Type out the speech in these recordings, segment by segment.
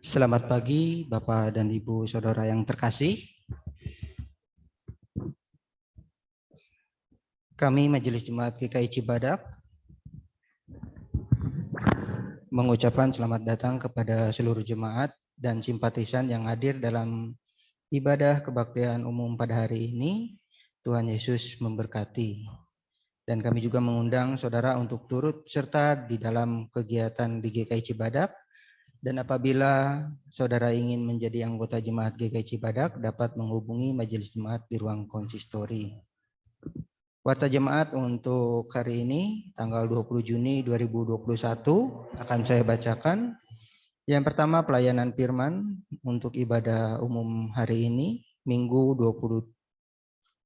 Selamat pagi Bapak dan Ibu Saudara yang terkasih. Kami Majelis Jemaat GKI Cibadak mengucapkan selamat datang kepada seluruh jemaat dan simpatisan yang hadir dalam ibadah kebaktian umum pada hari ini. Tuhan Yesus memberkati. Dan kami juga mengundang saudara untuk turut serta di dalam kegiatan di GKI Cibadak. Dan apabila saudara ingin menjadi anggota jemaat GKI Cibadak, dapat menghubungi majelis jemaat di ruang konsistori. Warta jemaat untuk hari ini, tanggal 20 Juni 2021, akan saya bacakan. Yang pertama, pelayanan firman untuk ibadah umum hari ini, Minggu 20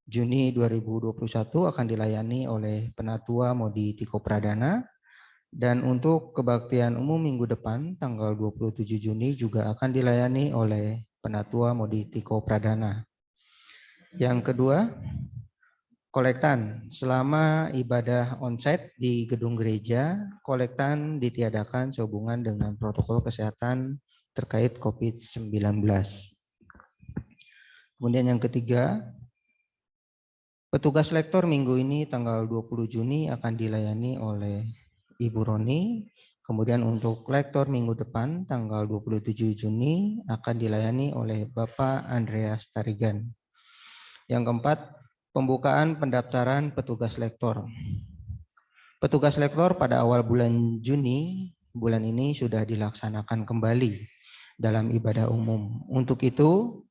Juni 2021 akan dilayani oleh Penatua Modi Tiko Pradana. Dan untuk kebaktian umum minggu depan, tanggal 27 Juni juga akan dilayani oleh Penatua Modi Tiko Pradana. Yang kedua, kolektan. Selama ibadah onsite di gedung gereja, kolektan ditiadakan sehubungan dengan protokol kesehatan terkait COVID-19. Kemudian yang ketiga, petugas lektor minggu ini tanggal 20 Juni akan dilayani oleh Ibu Roni. Kemudian untuk lektor minggu depan tanggal 27 Juni akan dilayani oleh Bapak Andreas Tarigan. Yang keempat, pembukaan pendaftaran petugas lektor. Petugas lektor pada awal bulan Juni, bulan ini sudah dilaksanakan kembali dalam ibadah umum. Untuk itu,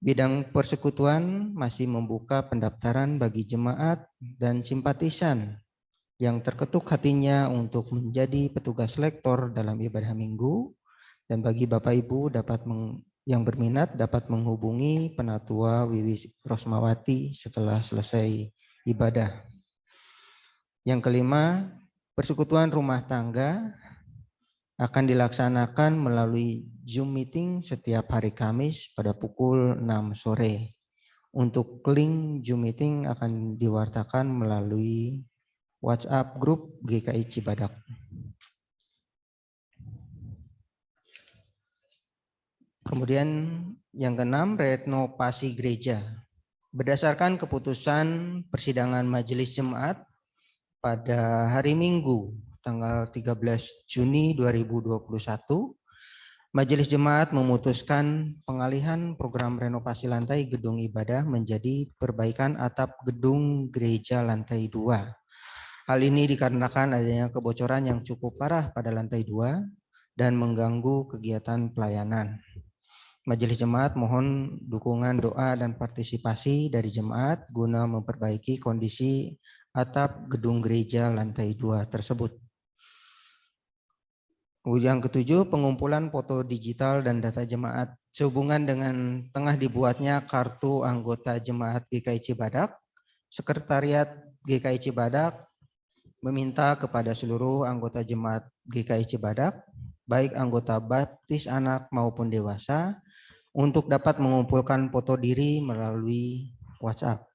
bidang persekutuan masih membuka pendaftaran bagi jemaat dan simpatisan yang terketuk hatinya untuk menjadi petugas lektor dalam ibadah minggu. Dan bagi Bapak Ibu yang berminat dapat menghubungi Penatua Wiwi Rosmawati setelah selesai ibadah. Yang kelima, persekutuan rumah tangga akan dilaksanakan melalui Zoom meeting setiap hari Kamis pada pukul 6 sore. Untuk link Zoom meeting akan diwartakan melalui WhatsApp grup GKI Cibadak. Kemudian yang keenam, renovasi gereja. Berdasarkan keputusan persidangan Majelis Jemaat pada hari Minggu tanggal 13 Juni 2021, Majelis Jemaat memutuskan pengalihan program renovasi lantai gedung ibadah menjadi perbaikan atap gedung gereja lantai 2. Hal ini dikarenakan adanya kebocoran yang cukup parah pada lantai 2 dan mengganggu kegiatan pelayanan. Majelis Jemaat mohon dukungan doa dan partisipasi dari jemaat guna memperbaiki kondisi atap gedung gereja lantai 2 tersebut. Yang ketujuh, pengumpulan foto digital dan data jemaat. Sehubungan dengan tengah dibuatnya kartu anggota jemaat GKI Cibadak, Sekretariat GKI Cibadak meminta kepada seluruh anggota jemaat GKI Cibadak, baik anggota baptis anak maupun dewasa, untuk dapat mengumpulkan foto diri melalui WhatsApp.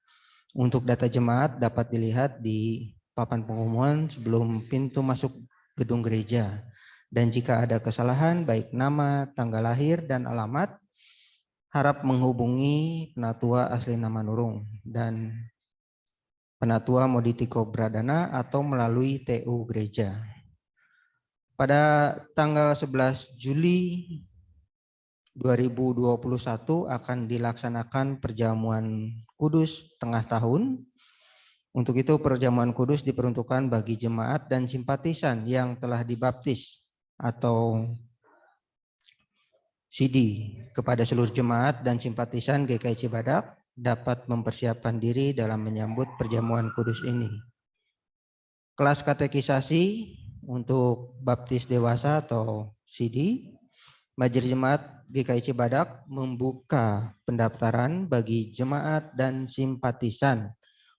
Untuk data jemaat dapat dilihat di papan pengumuman sebelum pintu masuk gedung gereja. Dan jika ada kesalahan baik nama, tanggal lahir, dan alamat, harap menghubungi Penatua Asli Nama Nurung dan Penatua Modi Tiko Pradana atau melalui TU gereja. Pada tanggal 11 Juli 2021 akan dilaksanakan perjamuan kudus tengah tahun. Untuk itu perjamuan kudus diperuntukkan bagi jemaat dan simpatisan yang telah dibaptis atau CD. Kepada seluruh jemaat dan simpatisan GKI Cibadak dapat mempersiapkan diri dalam menyambut perjamuan kudus ini. Kelas katekisasi untuk baptis dewasa atau CD, Majelis Jemaat GKI Cibadak membuka pendaftaran bagi jemaat dan simpatisan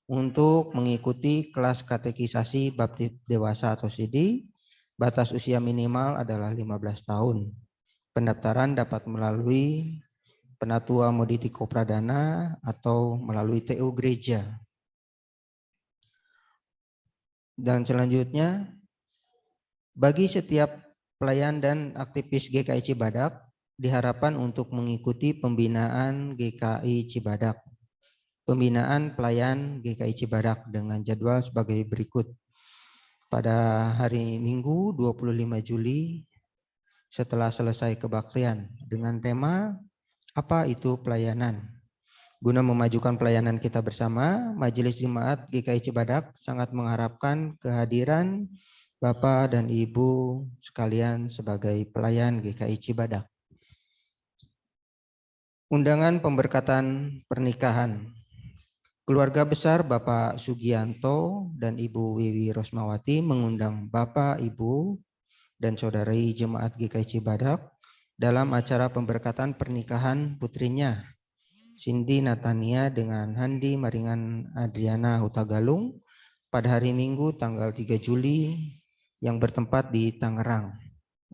untuk mengikuti kelas katekisasi baptis dewasa atau CD. Batas usia minimal adalah 15 tahun. Pendaftaran dapat melalui Penatua Modi Tiko Pradana atau melalui TU gereja. Dan selanjutnya, bagi setiap pelayan dan aktivis GKI Cibadak diharapkan untuk mengikuti pembinaan GKI Cibadak. Pembinaan pelayan GKI Cibadak dengan jadwal sebagai berikut. Pada hari Minggu 25 Juli setelah selesai kebaktian dengan tema apa itu pelayanan. Guna memajukan pelayanan kita bersama, Majelis Jemaat GKI Cibadak sangat mengharapkan kehadiran Bapak dan Ibu sekalian sebagai pelayan GKI Cibadak. Undangan pemberkatan pernikahan. Keluarga besar Bapak Sugianto dan Ibu Wiwi Rosmawati mengundang Bapak, Ibu, dan Saudari Jemaat GKI Cibadak dalam acara pemberkatan pernikahan putrinya, Cindy Natania dengan Handi Maringan Adriana Hutagalung pada hari Minggu tanggal 3 Juli yang bertempat di Tangerang.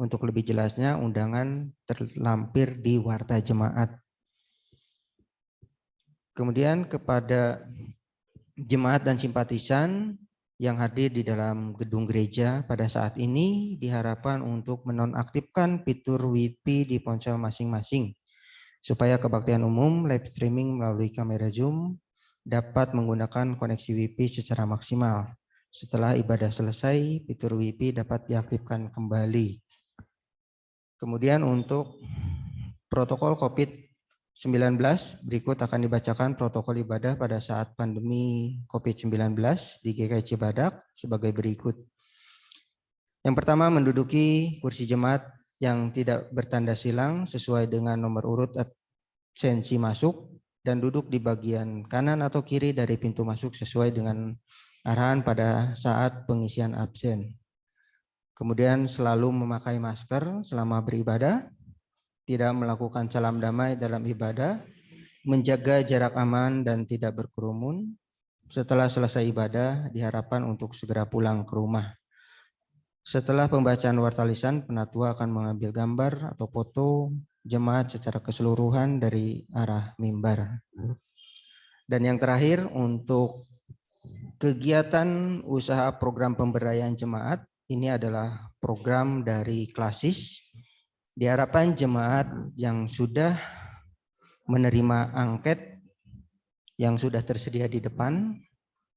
Untuk lebih jelasnya, undangan terlampir di Warta Jemaat. Kemudian kepada jemaat dan simpatisan yang hadir di dalam gedung gereja pada saat ini diharapkan untuk menonaktifkan fitur WiFi di ponsel masing-masing supaya kebaktian umum live streaming melalui kamera Zoom dapat menggunakan koneksi WiFi secara maksimal. Setelah ibadah selesai, fitur WiFi dapat diaktifkan kembali. Kemudian untuk protokol COVID-19, berikut akan dibacakan protokol ibadah pada saat pandemi COVID-19 di GKI Cibadak sebagai berikut. Yang pertama, menduduki kursi jemaat yang tidak bertanda silang sesuai dengan nomor urut absensi masuk dan duduk di bagian kanan atau kiri dari pintu masuk sesuai dengan arahan pada saat pengisian absen. Kemudian selalu memakai masker selama beribadah, tidak melakukan salam damai dalam ibadah, menjaga jarak aman dan tidak berkerumun. Setelah selesai ibadah, diharapkan untuk segera pulang ke rumah. Setelah pembacaan warta lisan, penatua akan mengambil gambar atau foto jemaat secara keseluruhan dari arah mimbar. Dan yang terakhir, untuk kegiatan usaha program pemberdayaan jemaat, ini adalah program dari Klasis. Diharapkan jemaat yang sudah menerima angket yang sudah tersedia di depan,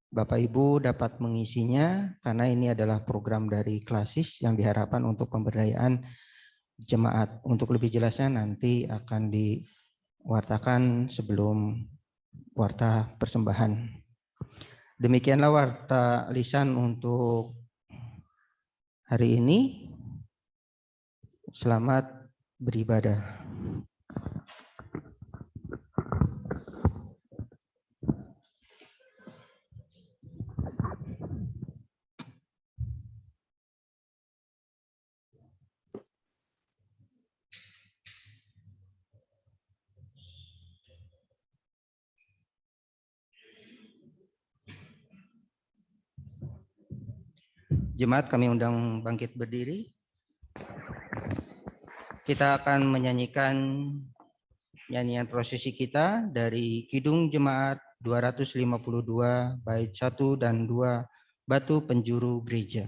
Bapak Ibu dapat mengisinya karena ini adalah program dari Klasis yang diharapkan untuk pemberdayaan jemaat. Untuk lebih jelasnya nanti akan diwartakan sebelum warta persembahan. Demikianlah warta lisan untuk hari ini. Selamat beribadah. Jemaat kami undang bangkit berdiri. Kita akan menyanyikan nyanyian prosesi kita dari Kidung Jemaat 252 bait 1 dan 2 Batu Penjuru Gereja.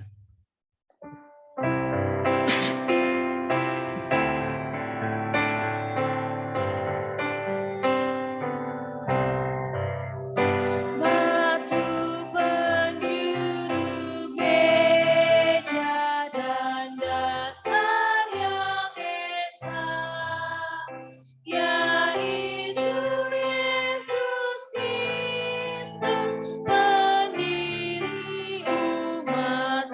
Umat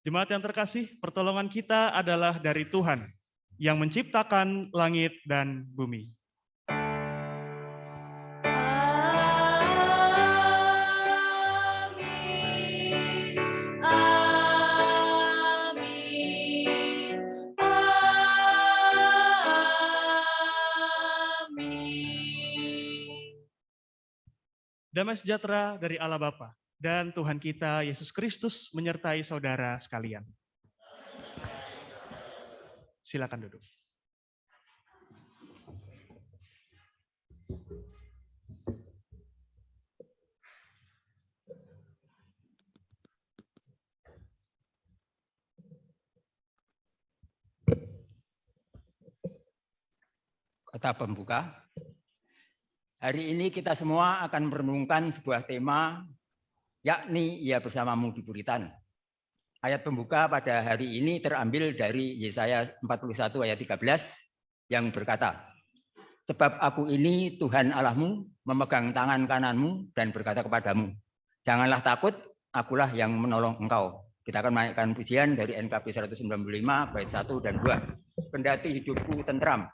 Jemaat yang terkasih, pertolongan kita adalah dari Tuhan yang menciptakan langit dan bumi. Damai sejahtera dari Allah Bapa dan Tuhan kita Yesus Kristus menyertai saudara sekalian. Silakan duduk. Kata pembuka, hari ini kita semua akan merenungkan sebuah tema, yakni Ia bersamamu di Puritan. Ayat pembuka pada hari ini terambil dari Yesaya 41 ayat 13 yang berkata, sebab aku ini Tuhan Allahmu, memegang tangan kananmu dan berkata kepadamu, janganlah takut, akulah yang menolong engkau. Kita akan menaikkan pujian dari NKB 195 bait 1 dan 2. Kendati hidupku tentram.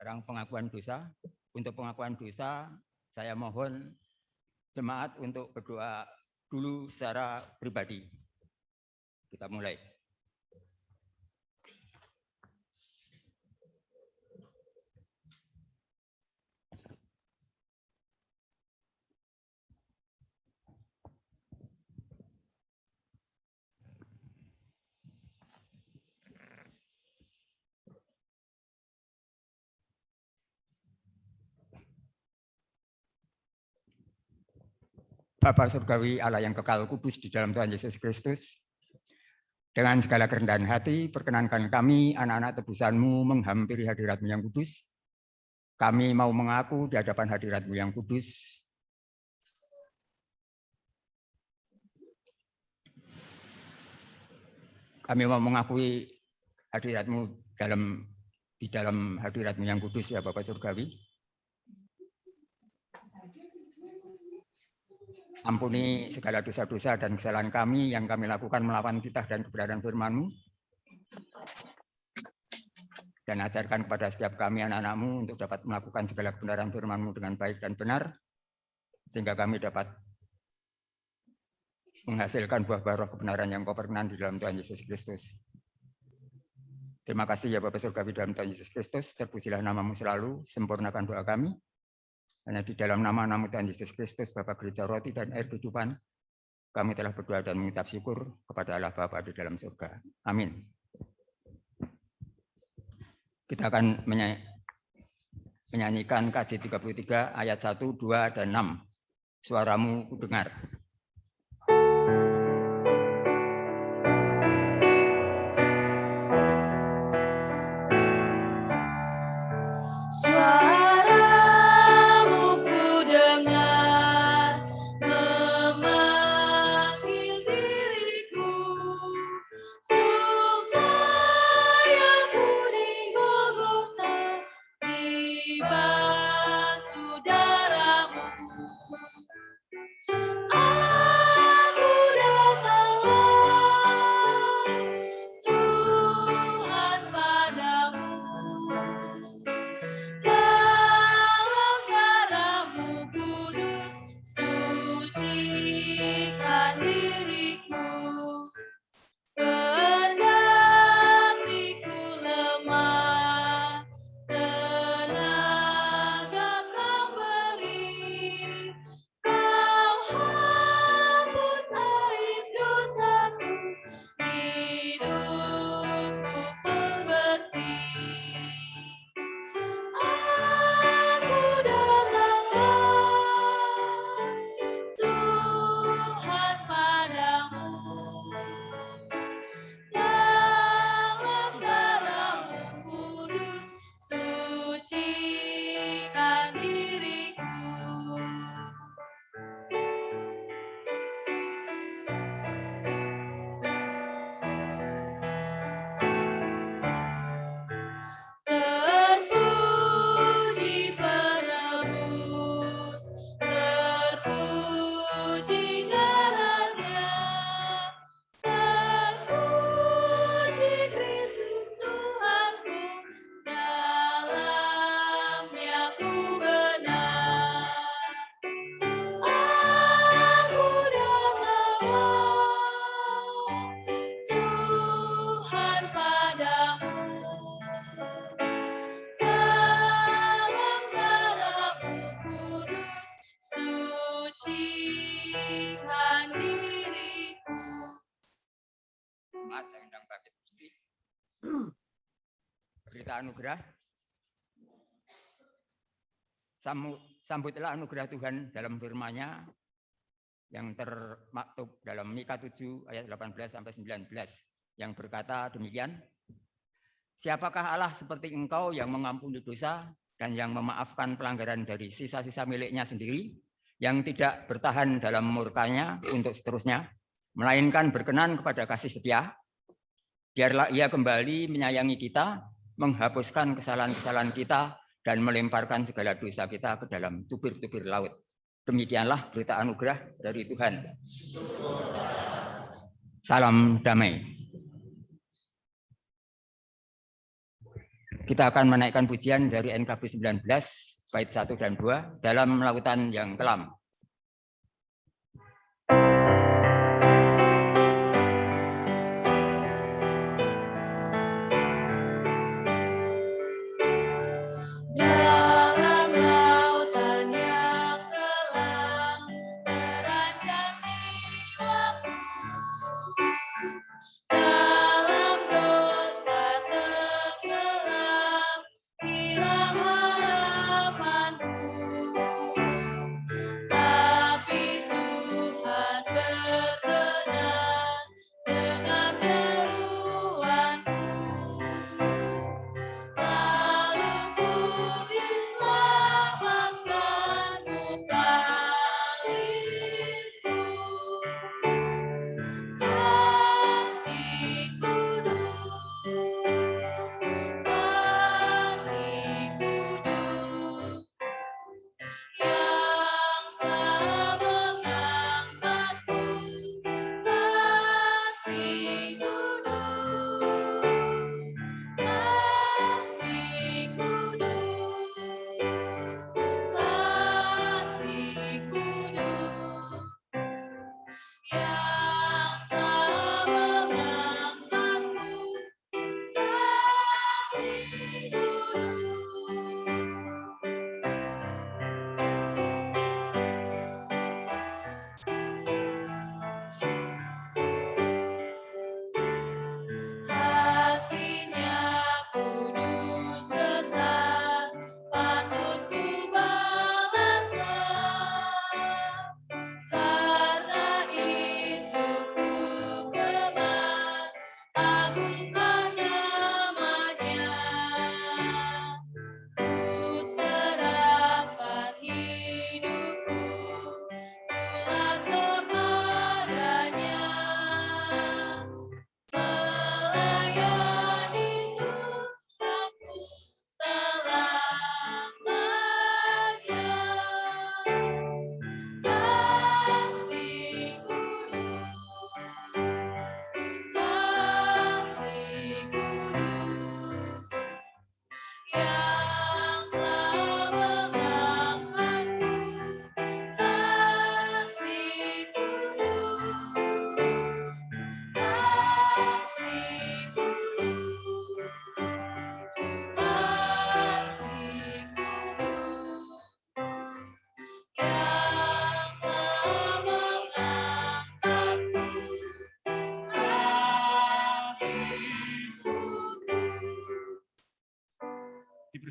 Sekarang pengakuan dosa. Untuk pengakuan dosa, saya mohon jemaat untuk berdoa dulu secara pribadi. Kita mulai. Bapa surgawi Allah yang kekal kudus di dalam Tuhan Yesus Kristus, dengan segala kerendahan hati, perkenankan kami, anak-anak tebusan-Mu, menghampiri hadirat-Mu yang kudus. Kami mau mengaku di hadapan hadirat-Mu yang kudus, kami mau mengakui hadirat-Mu di dalam hadirat-Mu yang kudus, ya Bapa surgawi. Ampuni segala dosa-dosa dan kesalahan kami yang kami lakukan melawan titah dan kebenaran firman-Mu. Dan ajarkan kepada setiap kami anak-anak-Mu untuk dapat melakukan segala kebenaran firman-Mu dengan baik dan benar, sehingga kami dapat menghasilkan buah-buah roh kebenaran yang Kau perkenan di dalam Tuhan Yesus Kristus. Terima kasih ya Bapa surgawi dalam Tuhan Yesus Kristus, terpujilah nama-Mu selalu, sempurnakan doa kami. Hanya di dalam nama Tuhan Yesus Kristus, Bapa Gereja Roti dan Air Kehidupan, kami telah berdoa dan mengucap syukur kepada Allah Bapa di dalam surga. Amin. Kita akan menyanyikan KJ 33 ayat 1, 2, dan 6. Suaramu kudengar. Jemaat, saya undang bangkit berdiri. Berita anugerah. Sambutlah anugerah Tuhan dalam firman-Nya yang termaktub dalam Mika 7 ayat 18 sampai 19 yang berkata demikian. Siapakah Allah seperti engkau yang mengampuni dosa dan yang memaafkan pelanggaran dari sisa-sisa miliknya sendiri, yang tidak bertahan dalam murkanya untuk seterusnya, melainkan berkenan kepada kasih setia. Biarlah ia kembali menyayangi kita, menghapuskan kesalahan-kesalahan kita, dan melemparkan segala dosa kita ke dalam tubir-tubir laut. Demikianlah berita anugerah dari Tuhan. Salam damai. Kita akan menaikkan pujian dari NKB 19, bait 1 dan 2, dalam lautan yang kelam.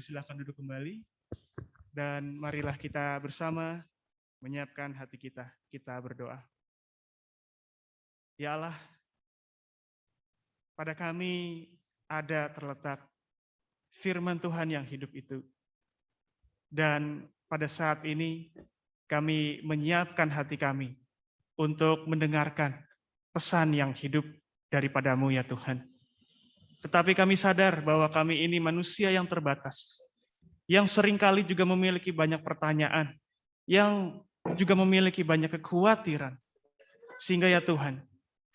dipersilakan duduk kembali. Dan marilah kita bersama menyiapkan hati kita. Kita berdoa. Ya Allah, pada kami ada terletak firman Tuhan yang hidup itu. Dan pada saat ini kami menyiapkan hati kami untuk mendengarkan pesan yang hidup daripadamu ya Tuhan. Tetapi kami sadar bahwa kami ini manusia yang terbatas, yang seringkali juga memiliki banyak pertanyaan, yang juga memiliki banyak kekhawatiran. Sehingga ya Tuhan,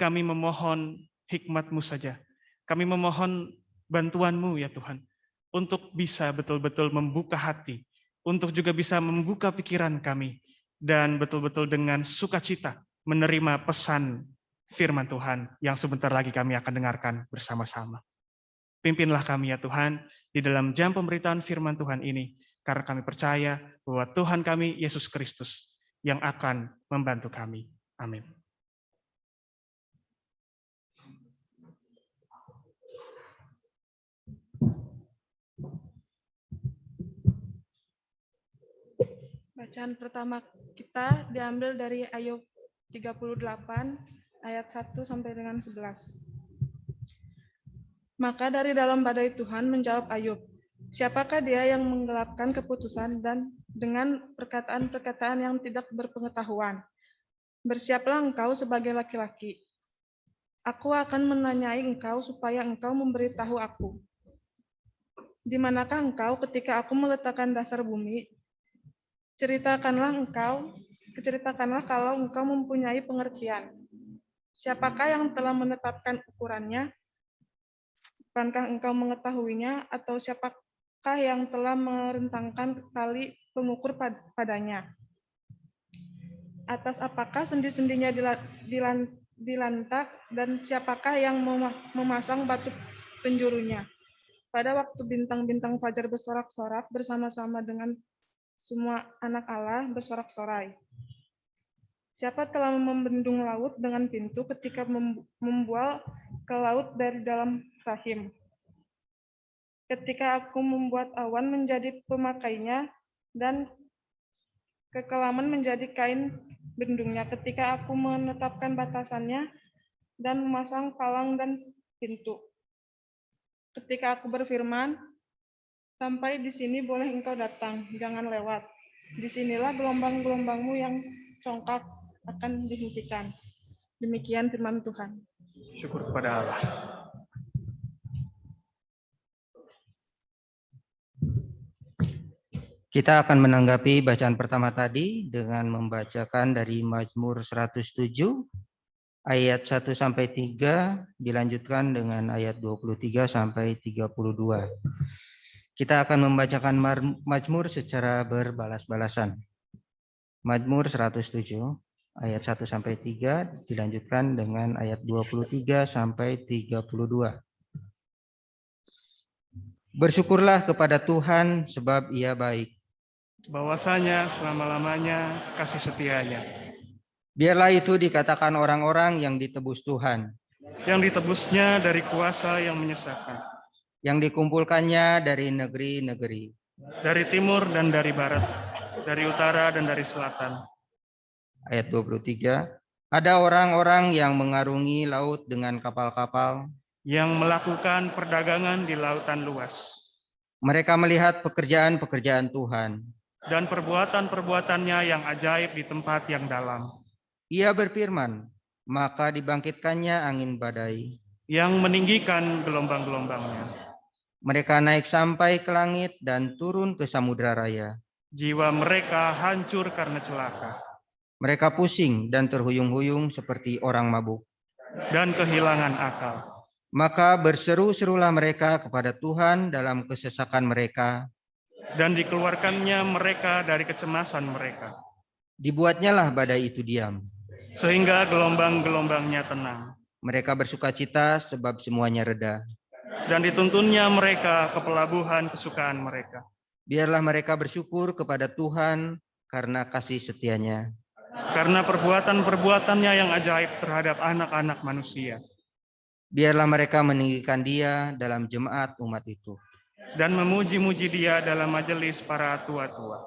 kami memohon hikmat-Mu saja. Kami memohon bantuan-Mu ya Tuhan, untuk bisa betul-betul membuka hati, untuk juga bisa membuka pikiran kami, dan betul-betul dengan sukacita menerima pesan firman Tuhan yang sebentar lagi kami akan dengarkan bersama-sama. Pimpinlah kami ya Tuhan di dalam jam pemberitaan firman Tuhan ini, karena kami percaya bahwa Tuhan kami Yesus Kristus yang akan membantu kami. Amin. Bacaan pertama kita diambil dari Ayub 38 ayat 1 sampai dengan 11. Maka dari dalam badai Tuhan menjawab Ayub, siapakah dia yang menggelapkan keputusan dan dengan perkataan-perkataan yang tidak berpengetahuan? Bersiaplah engkau sebagai laki-laki. Aku akan menanyai engkau supaya engkau memberitahu aku. Di manakah engkau ketika aku meletakkan dasar bumi? Ceritakanlah kalau engkau mempunyai pengertian. Siapakah yang telah menetapkan ukurannya? Bukankah engkau mengetahuinya, atau siapakah yang telah merentangkan tali pengukur padanya? Atas apakah sendi-sendinya dilantak, dan siapakah yang memasang batu penjurunya? Pada waktu bintang-bintang fajar bersorak-sorak bersama-sama dengan semua anak Allah bersorak-sorai. Siapa telah membendung laut dengan pintu ketika membual ke laut dari dalam rahim? Ketika aku membuat awan menjadi pemakainya dan kekelaman menjadi kain bendungnya, ketika aku menetapkan batasannya dan memasang palang dan pintu. Ketika aku berfirman, sampai di sini boleh engkau datang, jangan lewat. Disinilah gelombang-gelombangmu yang congkak akan dihentikan. Demikian firman Tuhan. Syukur kepada Allah. Kita akan menanggapi bacaan pertama tadi dengan membacakan dari Mazmur 107 ayat 1 sampai 3 dilanjutkan dengan ayat 23 sampai 32. Kita akan membacakan Mazmur secara berbalas-balasan. Mazmur 107 ayat 1 sampai 3 dilanjutkan dengan ayat 23 sampai 32. Bersyukurlah kepada Tuhan sebab Ia baik. Bahwasanya selama-lamanya kasih setianya. Biarlah itu dikatakan orang-orang yang ditebus Tuhan. Yang ditebusnya dari kuasa yang menyesatkan. Yang dikumpulkannya dari negeri-negeri. Dari timur dan dari barat. Dari utara dan dari selatan. Ayat 23. Ada orang-orang yang mengarungi laut dengan kapal-kapal. Yang melakukan perdagangan di lautan luas. Mereka melihat pekerjaan-pekerjaan Tuhan. Dan perbuatan-perbuatannya yang ajaib di tempat yang dalam. Ia berfirman, maka dibangkitkannya angin badai. Yang meninggikan gelombang-gelombangnya. Mereka naik sampai ke langit dan turun ke samudra raya. Jiwa mereka hancur karena celaka. Mereka pusing dan terhuyung-huyung seperti orang mabuk. Dan kehilangan akal. Maka berseru-serulah mereka kepada Tuhan dalam kesesakan mereka. Dan dikeluarkannya mereka dari kecemasan mereka. Dibuatnyalah badai itu diam. Sehingga gelombang-gelombangnya tenang. Mereka bersukacita sebab semuanya reda. Dan dituntunnya mereka ke pelabuhan kesukaan mereka. Biarlah mereka bersyukur kepada Tuhan karena kasih setianya. Karena perbuatan-perbuatannya yang ajaib terhadap anak-anak manusia. Biarlah mereka meninggikan Dia dalam jemaat umat itu. dan memuji-muji Dia dalam majelis para tua-tua.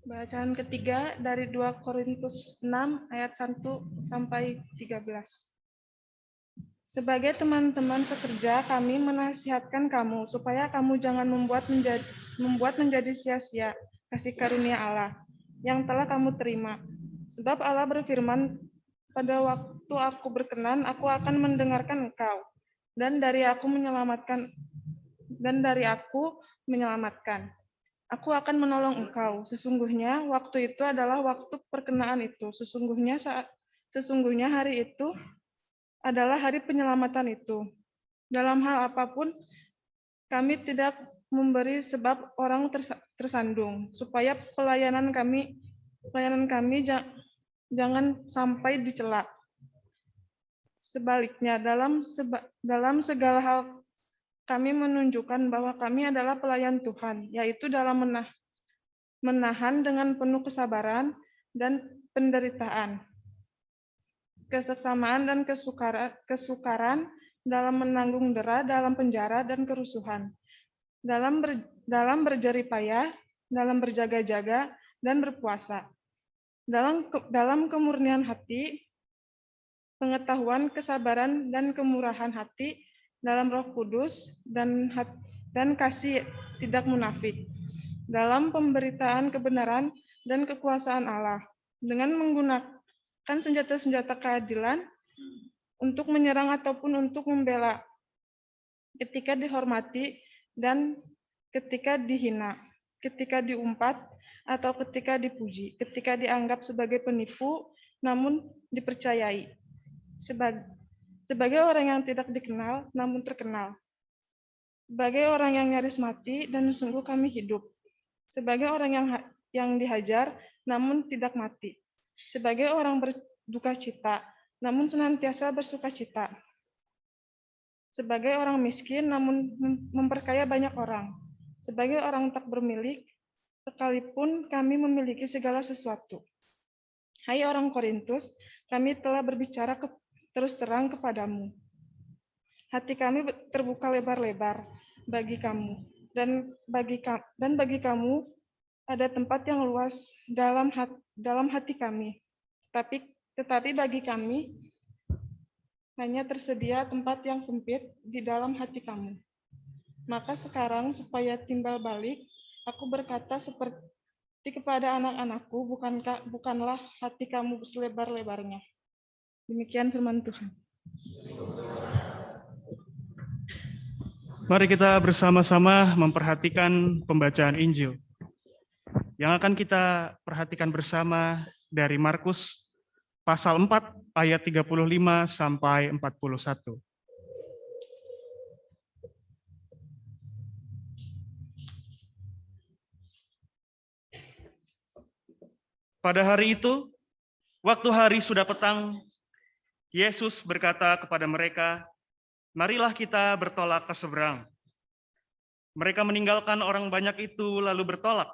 Bacaan ketiga dari 2 Korintus 6 ayat 1 sampai 13. Sebagai teman-teman sekerja, kami menasihatkan kamu supaya kamu jangan membuat menjadi sia-sia kasih karunia Allah yang telah kamu terima. Sebab Allah berfirman, pada waktu aku berkenan, aku akan mendengarkan engkau, dan dari aku menyelamatkan. Aku akan menolong engkau. Sesungguhnya waktu itu adalah waktu perkenaan itu. Sesungguhnya hari itu adalah hari penyelamatan itu. Dalam hal apapun, kami tidak memberi sebab orang tersandung, supaya pelayanan kami jangan sampai dicela. Sebaliknya, dalam segala hal kami menunjukkan bahwa kami adalah pelayan Tuhan, yaitu dalam menahan dengan penuh kesabaran dan penderitaan, keseksamaan dan kesukaran, dalam menanggung dera, dalam penjara dan kerusuhan, dalam berjerih payah, dalam berjaga-jaga dan berpuasa, dalam kemurnian hati, pengetahuan, kesabaran dan kemurahan hati, dalam Roh Kudus dan kasih tidak munafik, dalam pemberitaan kebenaran dan kekuasaan Allah, dengan menggunakan senjata-senjata keadilan untuk menyerang ataupun untuk membela, ketika dihormati dan ketika dihina, ketika diumpat atau ketika dipuji, ketika dianggap sebagai penipu namun dipercayai, sebagai orang yang tidak dikenal namun terkenal, sebagai orang yang nyaris mati dan sungguh kami hidup, sebagai orang yang dihajar namun tidak mati, sebagai orang berduka cita namun senantiasa bersuka cita, sebagai orang miskin namun memperkaya banyak orang, sebagai orang tak bermilik sekalipun kami memiliki segala sesuatu. Hai orang Korintus, kami telah berbicara terus terang kepadamu. Hati kami terbuka lebar-lebar bagi kamu, dan bagi kamu ada tempat yang luas dalam hati kami. Tetapi bagi kami hanya tersedia tempat yang sempit di dalam hati kamu. Maka sekarang supaya timbal balik, aku berkata seperti kepada anak-anakku, bukanlah hati kamu selebar-lebarnya. Demikian firman Tuhan. Mari kita bersama-sama memperhatikan pembacaan Injil. Yang akan kita perhatikan bersama dari Markus pasal 4 ayat 35 sampai 41. Pada hari itu, waktu hari sudah petang, Yesus berkata kepada mereka, "Marilah kita bertolak ke seberang." Mereka meninggalkan orang banyak itu lalu bertolak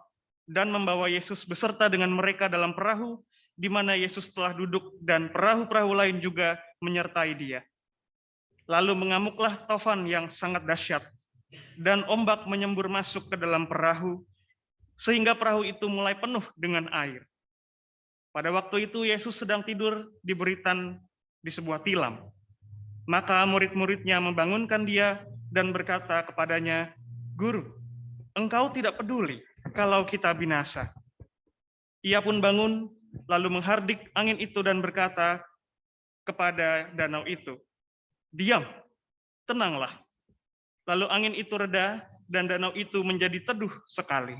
dan membawa Yesus beserta dengan mereka dalam perahu di mana Yesus telah duduk, dan perahu-perahu lain juga menyertai Dia. Lalu mengamuklah tofan yang sangat dahsyat, dan ombak menyembur masuk ke dalam perahu, sehingga perahu itu mulai penuh dengan air. Pada waktu itu Yesus sedang tidur di buritan di sebuah tilam. Maka murid-muridnya membangunkan Dia dan berkata kepadanya, "Guru, Engkau tidak peduli kalau kita binasa." Ia pun bangun, lalu menghardik angin itu dan berkata kepada danau itu, "Diam, tenanglah." Lalu angin itu reda dan danau itu menjadi teduh sekali.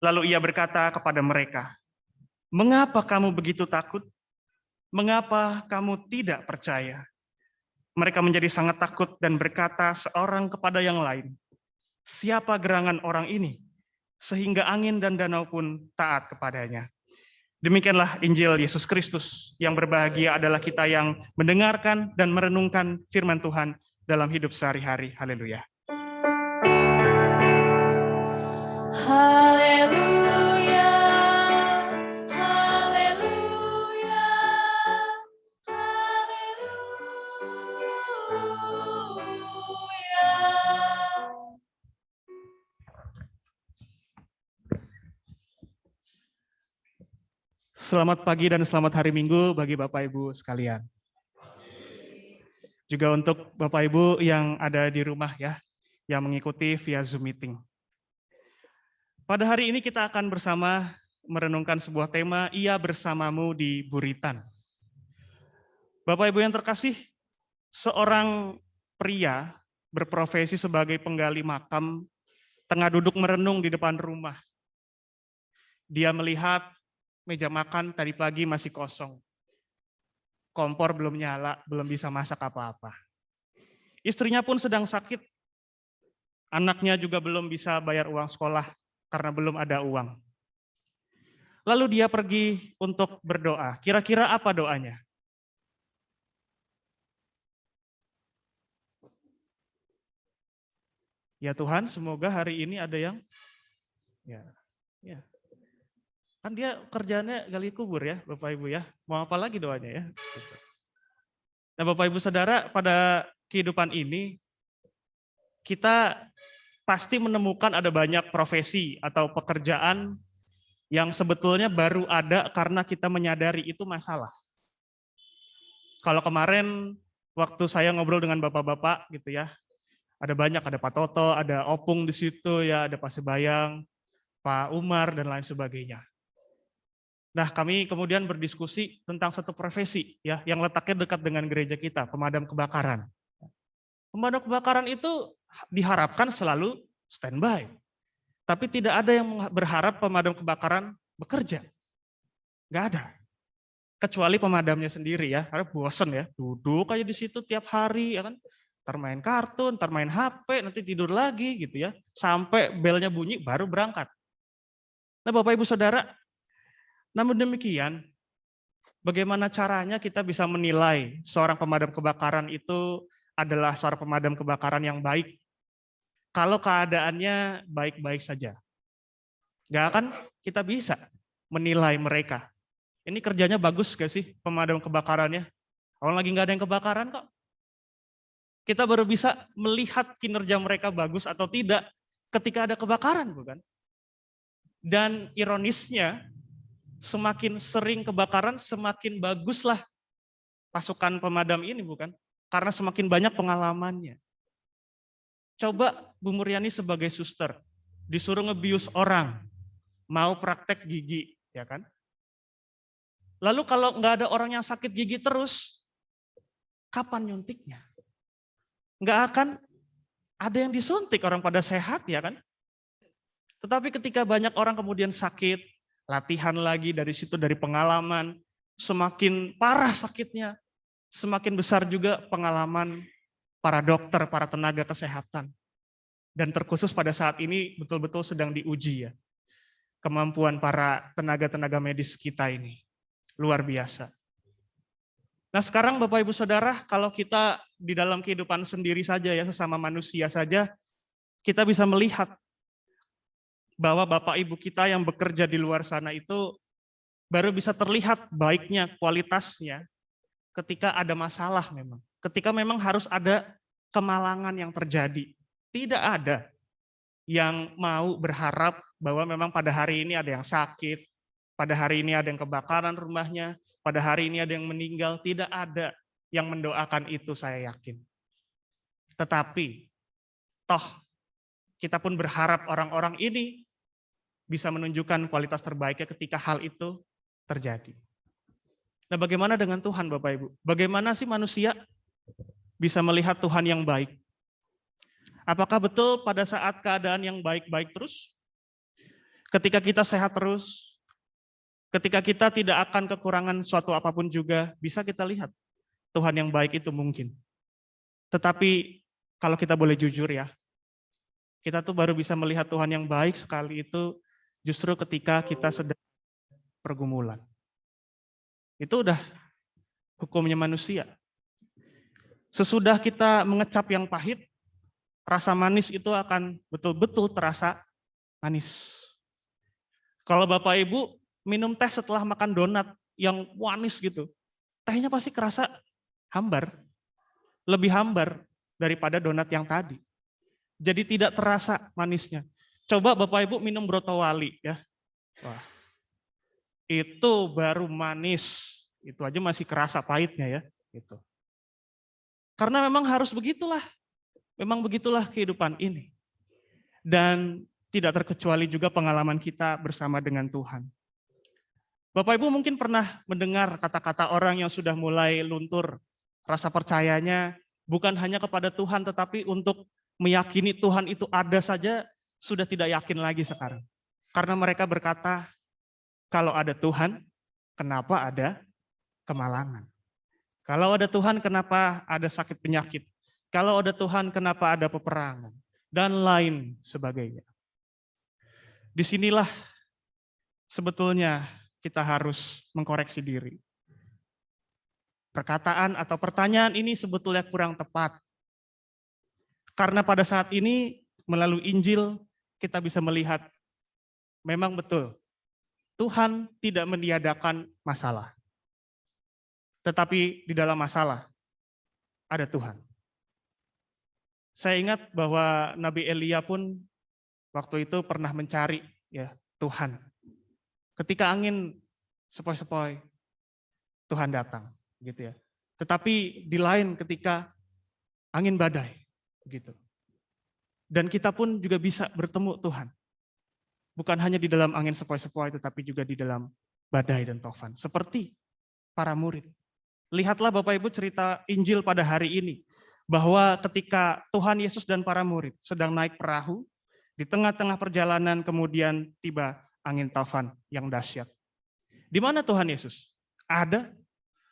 Lalu ia berkata kepada mereka, "Mengapa kamu begitu takut? Mengapa kamu tidak percaya?" Mereka menjadi sangat takut dan berkata seorang kepada yang lain, "Siapa gerangan orang ini, sehingga angin dan danau pun taat kepadanya?" Demikianlah Injil Yesus Kristus. Yang berbahagia adalah kita yang mendengarkan dan merenungkan firman Tuhan dalam hidup sehari-hari. Haleluya. Haleluya, haleluya, Selamat pagi dan selamat hari Minggu bagi Bapak Ibu sekalian. Juga untuk Bapak Ibu yang ada di rumah ya, yang mengikuti via Zoom meeting. Pada hari ini kita akan bersama merenungkan sebuah tema, Ia bersamamu di Buritan. Bapak Ibu yang terkasih, seorang pria berprofesi sebagai penggali makam tengah duduk merenung di depan rumah. Dia melihat meja makan tadi pagi masih kosong. Kompor belum nyala, belum bisa masak apa-apa. Istrinya pun sedang sakit. Anaknya juga belum bisa bayar uang sekolah karena belum ada uang. Lalu dia pergi untuk berdoa. Kira-kira apa doanya? Ya Tuhan, semoga hari ini ada yang ya. Kan dia kerjaannya gali kubur ya, Bapak Ibu ya. Mau apa lagi doanya ya? Nah, Bapak Ibu Saudara, pada kehidupan ini kita pasti menemukan ada banyak profesi atau pekerjaan yang sebetulnya baru ada karena kita menyadari itu masalah. Kalau kemarin waktu saya ngobrol dengan bapak-bapak gitu ya, ada banyak, ada Pak Toto, ada Opung di situ ya, ada Pak Sebayang, Pak Umar dan lain sebagainya. Nah, kami kemudian berdiskusi tentang satu profesi ya yang letaknya dekat dengan gereja kita, pemadam kebakaran. Pemadam kebakaran itu diharapkan selalu standby. Tapi tidak ada yang berharap pemadam kebakaran bekerja. Nggak ada. Kecuali pemadamnya sendiri ya, karena bosen ya, duduk aja di situ tiap hari ya kan. Ntar main kartun, ntar main HP, nanti tidur lagi gitu ya. Sampai belnya bunyi baru berangkat. Nah, Bapak Ibu Saudara, namun demikian, bagaimana caranya kita bisa menilai seorang pemadam kebakaran itu adalah seorang pemadam kebakaran yang baik? Kalau keadaannya baik-baik saja. Nggak akan kita bisa menilai mereka. Ini kerjanya bagus gak sih pemadam kebakarannya? Orang lagi nggak ada yang kebakaran kok. Kita baru bisa melihat kinerja mereka bagus atau tidak ketika ada kebakaran, bukan? Dan ironisnya, semakin sering kebakaran, semakin baguslah pasukan pemadam ini, bukan? Karena semakin banyak pengalamannya. Coba Bu Muryani sebagai suster, disuruh ngebius orang, mau praktek gigi, ya kan? Lalu kalau nggak ada orang yang sakit gigi terus, kapan nyuntiknya? Nggak akan ada yang disuntik, orang pada sehat, ya kan? Tetapi ketika banyak orang kemudian sakit, latihan lagi dari situ, dari pengalaman, semakin parah sakitnya, semakin besar juga pengalaman para dokter, para tenaga kesehatan. Dan terkhusus pada saat ini betul-betul sedang diuji ya, kemampuan para tenaga-tenaga medis kita ini. Luar biasa. Nah sekarang Bapak Ibu Saudara, kalau kita di dalam kehidupan sendiri saja ya, sesama manusia saja, kita bisa melihat bahwa Bapak Ibu kita yang bekerja di luar sana itu baru bisa terlihat baiknya, kualitasnya ketika ada masalah memang. Ketika memang harus ada kemalangan yang terjadi. Tidak ada yang mau berharap bahwa memang pada hari ini ada yang sakit, pada hari ini ada yang kebakaran rumahnya, pada hari ini ada yang meninggal. Tidak ada yang mendoakan itu, saya yakin. Tetapi, toh kita pun berharap orang-orang ini bisa menunjukkan kualitas terbaiknya ketika hal itu terjadi. Nah, bagaimana dengan Tuhan, Bapak Ibu? Bagaimana sih manusia bisa melihat Tuhan yang baik? Apakah betul pada saat keadaan yang baik-baik terus? Ketika kita sehat terus? Ketika kita tidak akan kekurangan suatu apapun juga, bisa kita lihat Tuhan yang baik itu mungkin. Tetapi kalau kita boleh jujur ya, kita tuh baru bisa melihat Tuhan yang baik sekali itu justru ketika kita sedang pergumulan. Itu udah hukumnya manusia. Sesudah kita mengecap yang pahit, rasa manis itu akan betul-betul terasa manis. Kalau Bapak Ibu minum teh setelah makan donat yang manis gitu, tehnya pasti kerasa hambar, lebih hambar daripada donat yang tadi. Jadi tidak terasa manisnya. Coba Bapak Ibu minum brotowali ya. Wah. itu baru manis. Itu aja masih kerasa pahitnya ya. Gitu. Karena memang harus begitulah. Memang begitulah kehidupan ini. Dan tidak terkecuali juga pengalaman kita bersama dengan Tuhan. Bapak Ibu mungkin pernah mendengar kata-kata orang yang sudah mulai luntur rasa percayanya bukan hanya kepada Tuhan tetapi untuk meyakini Tuhan itu ada saja sudah tidak yakin lagi sekarang. Karena mereka berkata, kalau ada Tuhan, kenapa ada kemalangan? Kalau ada Tuhan, kenapa ada sakit penyakit? Kalau ada Tuhan, kenapa ada peperangan? Dan lain sebagainya. Disinilah sebetulnya kita harus mengkoreksi diri. Perkataan atau pertanyaan ini sebetulnya kurang tepat. Karena pada saat ini melalui Injil kita bisa melihat memang betul Tuhan tidak meniadakan masalah. Tetapi di dalam masalah ada Tuhan. Saya ingat bahwa Nabi Elia pun waktu itu pernah mencari ya Tuhan. Ketika angin sepoi-sepoi, Tuhan datang, gitu ya. Tetapi di lain ketika angin badai, gitu. Dan kita pun juga bisa bertemu Tuhan. Bukan hanya di dalam angin sepoi-sepoi, tetapi juga di dalam badai dan tofan. Seperti para murid. Lihatlah Bapak Ibu cerita Injil pada hari ini. Bahwa ketika Tuhan Yesus dan para murid sedang naik perahu, di tengah-tengah perjalanan kemudian tiba angin tofan yang dahsyat. Di mana Tuhan Yesus? Ada,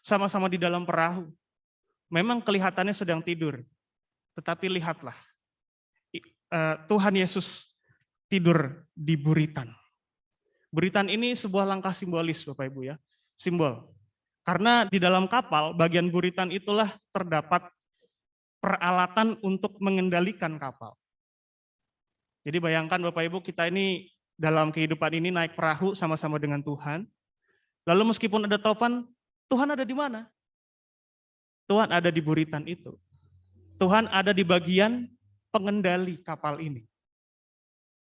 sama-sama di dalam perahu. Memang kelihatannya sedang tidur. Tetapi lihatlah, Tuhan Yesus tidur di buritan. Buritan ini sebuah langkah simbolis Bapak Ibu ya, simbol. Karena di dalam kapal, bagian buritan itulah terdapat peralatan untuk mengendalikan kapal. Jadi bayangkan Bapak Ibu, kita ini dalam kehidupan ini naik perahu sama-sama dengan Tuhan. Lalu meskipun ada tofan, Tuhan ada di mana? Tuhan ada di buritan itu. Tuhan ada di bagian pengendali kapal ini.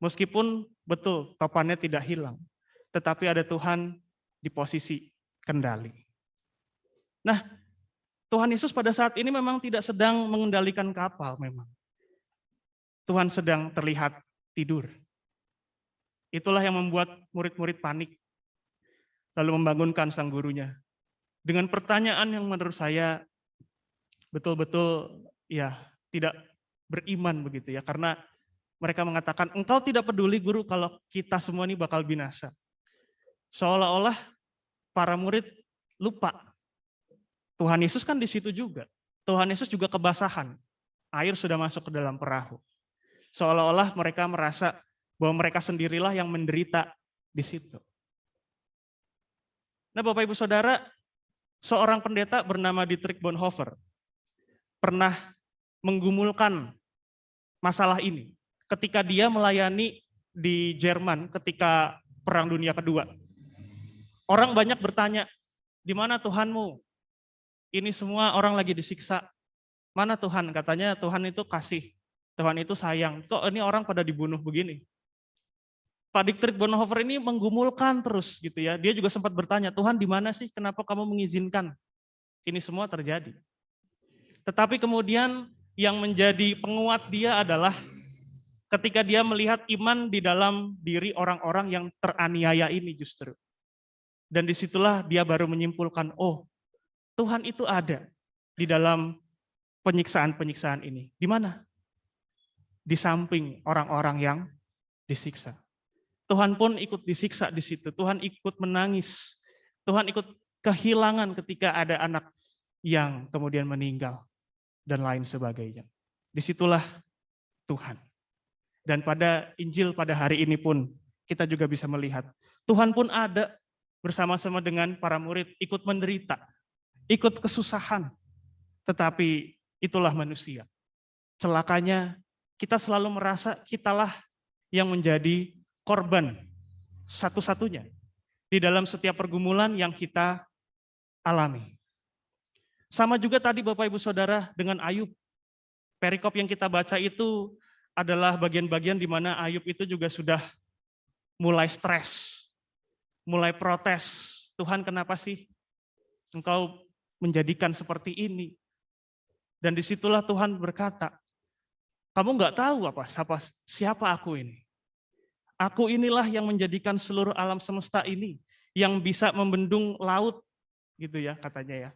Meskipun betul topannya tidak hilang, tetapi ada Tuhan di posisi kendali. Nah, Tuhan Yesus pada saat ini memang tidak sedang mengendalikan kapal memang. Tuhan sedang terlihat tidur. Itulah yang membuat murid-murid panik. Lalu membangunkan sang gurunya. Dengan pertanyaan yang menurut saya betul-betul ya tidak beriman begitu ya. Karena mereka mengatakan, engkau tidak peduli guru kalau kita semua ini bakal binasa. Seolah-olah para murid lupa. Tuhan Yesus kan di situ juga. Tuhan Yesus juga kebasahan. Air sudah masuk ke dalam perahu. Seolah-olah mereka merasa bahwa mereka sendirilah yang menderita di situ. Nah Bapak Ibu Saudara, seorang pendeta bernama Dietrich Bonhoeffer pernah menggumulkan masalah ini ketika dia melayani di Jerman ketika Perang Dunia Kedua. Orang banyak bertanya, di mana Tuhanmu? Ini semua orang lagi disiksa. Mana Tuhan? Katanya Tuhan itu kasih, Tuhan itu sayang. Kok ini orang pada dibunuh begini? Pak Dietrich Bonhoeffer ini menggumulkan terus gitu ya. Dia juga sempat bertanya, Tuhan di mana sih? Kenapa kamu mengizinkan ini semua terjadi? Tetapi kemudian yang menjadi penguat dia adalah ketika dia melihat iman di dalam diri orang-orang yang teraniaya ini justru. Dan disitulah dia baru menyimpulkan, oh Tuhan itu ada di dalam penyiksaan-penyiksaan ini. Di mana? Di samping orang-orang yang disiksa. Tuhan pun ikut disiksa di situ. Tuhan ikut menangis. Tuhan ikut kehilangan ketika ada anak yang kemudian meninggal dan lain sebagainya. Disitulah Tuhan. Dan pada Injil pada hari ini pun kita juga bisa melihat Tuhan pun ada bersama-sama dengan para murid ikut menderita, ikut kesusahan. Tetapi itulah manusia. Celakanya kita selalu merasa kitalah yang menjadi korban satu-satunya di dalam setiap pergumulan yang kita alami. Sama juga tadi Bapak Ibu Saudara dengan Ayub. Perikop yang kita baca itu adalah bagian-bagian di mana Ayub itu juga sudah mulai stres. mulai protes, Tuhan kenapa sih Engkau menjadikan seperti ini? Dan disitulah Tuhan berkata, kamu nggak tahu siapa aku ini. Aku inilah yang menjadikan seluruh alam semesta ini, yang bisa membendung laut, gitu ya katanya ya.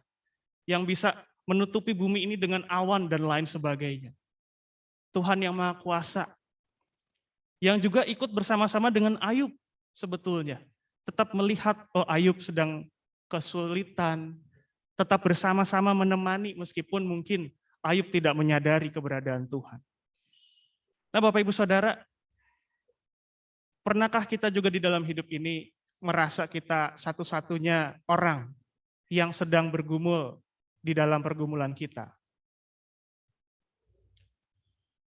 Yang bisa menutupi bumi ini dengan awan dan lain sebagainya. Tuhan yang Maha Kuasa, yang juga ikut bersama-sama dengan Ayub sebetulnya. Tetap melihat, oh Ayub sedang kesulitan, tetap bersama-sama menemani meskipun mungkin Ayub tidak menyadari keberadaan Tuhan. Nah Bapak Ibu Saudara, pernahkah kita juga di dalam hidup ini merasa kita satu-satunya orang yang sedang bergumul di dalam pergumulan kita?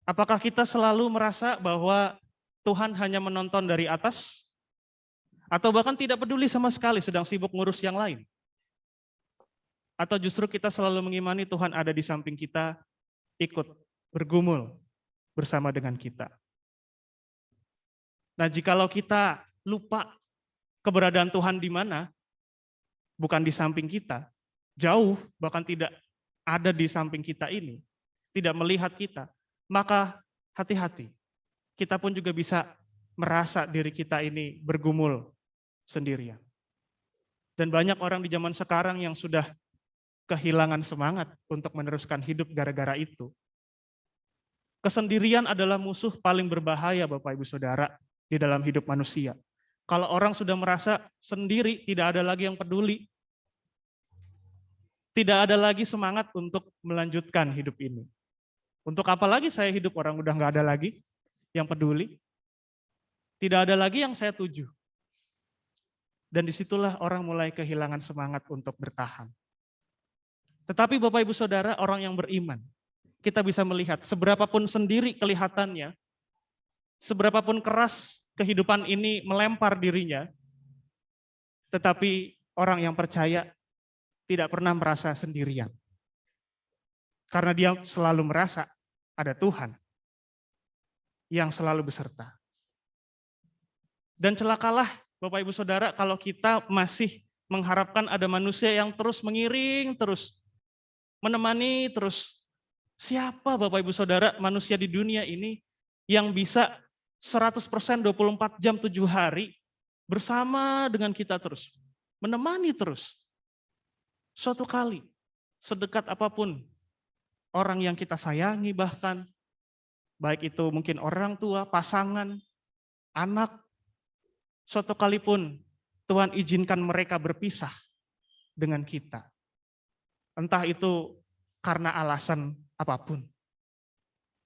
Apakah kita selalu merasa bahwa Tuhan hanya menonton dari atas? Atau bahkan tidak peduli sama sekali, sedang sibuk ngurus yang lain? Atau justru kita selalu mengimani Tuhan ada di samping kita, ikut bergumul bersama dengan kita? Nah, jikalau kita lupa keberadaan Tuhan di mana, bukan di samping kita, jauh, bahkan tidak ada di samping kita ini, tidak melihat kita, maka hati-hati. Kita pun juga bisa merasa diri kita ini bergumul sendirian. Dan banyak orang di zaman sekarang yang sudah kehilangan semangat untuk meneruskan hidup gara-gara itu. Kesendirian adalah musuh paling berbahaya Bapak Ibu Saudara di dalam hidup manusia. Kalau orang sudah merasa sendiri, tidak ada lagi yang peduli. Tidak ada lagi semangat untuk melanjutkan hidup ini. Untuk apa lagi saya hidup, orang udah nggak ada lagi yang peduli. Tidak ada lagi yang saya tuju. Dan disitulah orang mulai kehilangan semangat untuk bertahan. Tetapi Bapak Ibu Saudara, orang yang beriman, kita bisa melihat seberapapun sendiri kelihatannya, seberapapun keras kehidupan ini melempar dirinya, tetapi orang yang percaya tidak pernah merasa sendirian. Karena dia selalu merasa ada Tuhan yang selalu beserta. Dan celakalah Bapak Ibu Saudara kalau kita masih mengharapkan ada manusia yang terus mengiring, terus menemani, terus. Siapa Bapak Ibu Saudara manusia di dunia ini yang bisa 100% 24 jam 7 hari bersama dengan kita terus, menemani terus. Suatu kali, sedekat apapun orang yang kita sayangi bahkan, baik itu mungkin orang tua, pasangan, anak, suatu kali pun Tuhan izinkan mereka berpisah dengan kita. Entah itu karena alasan apapun.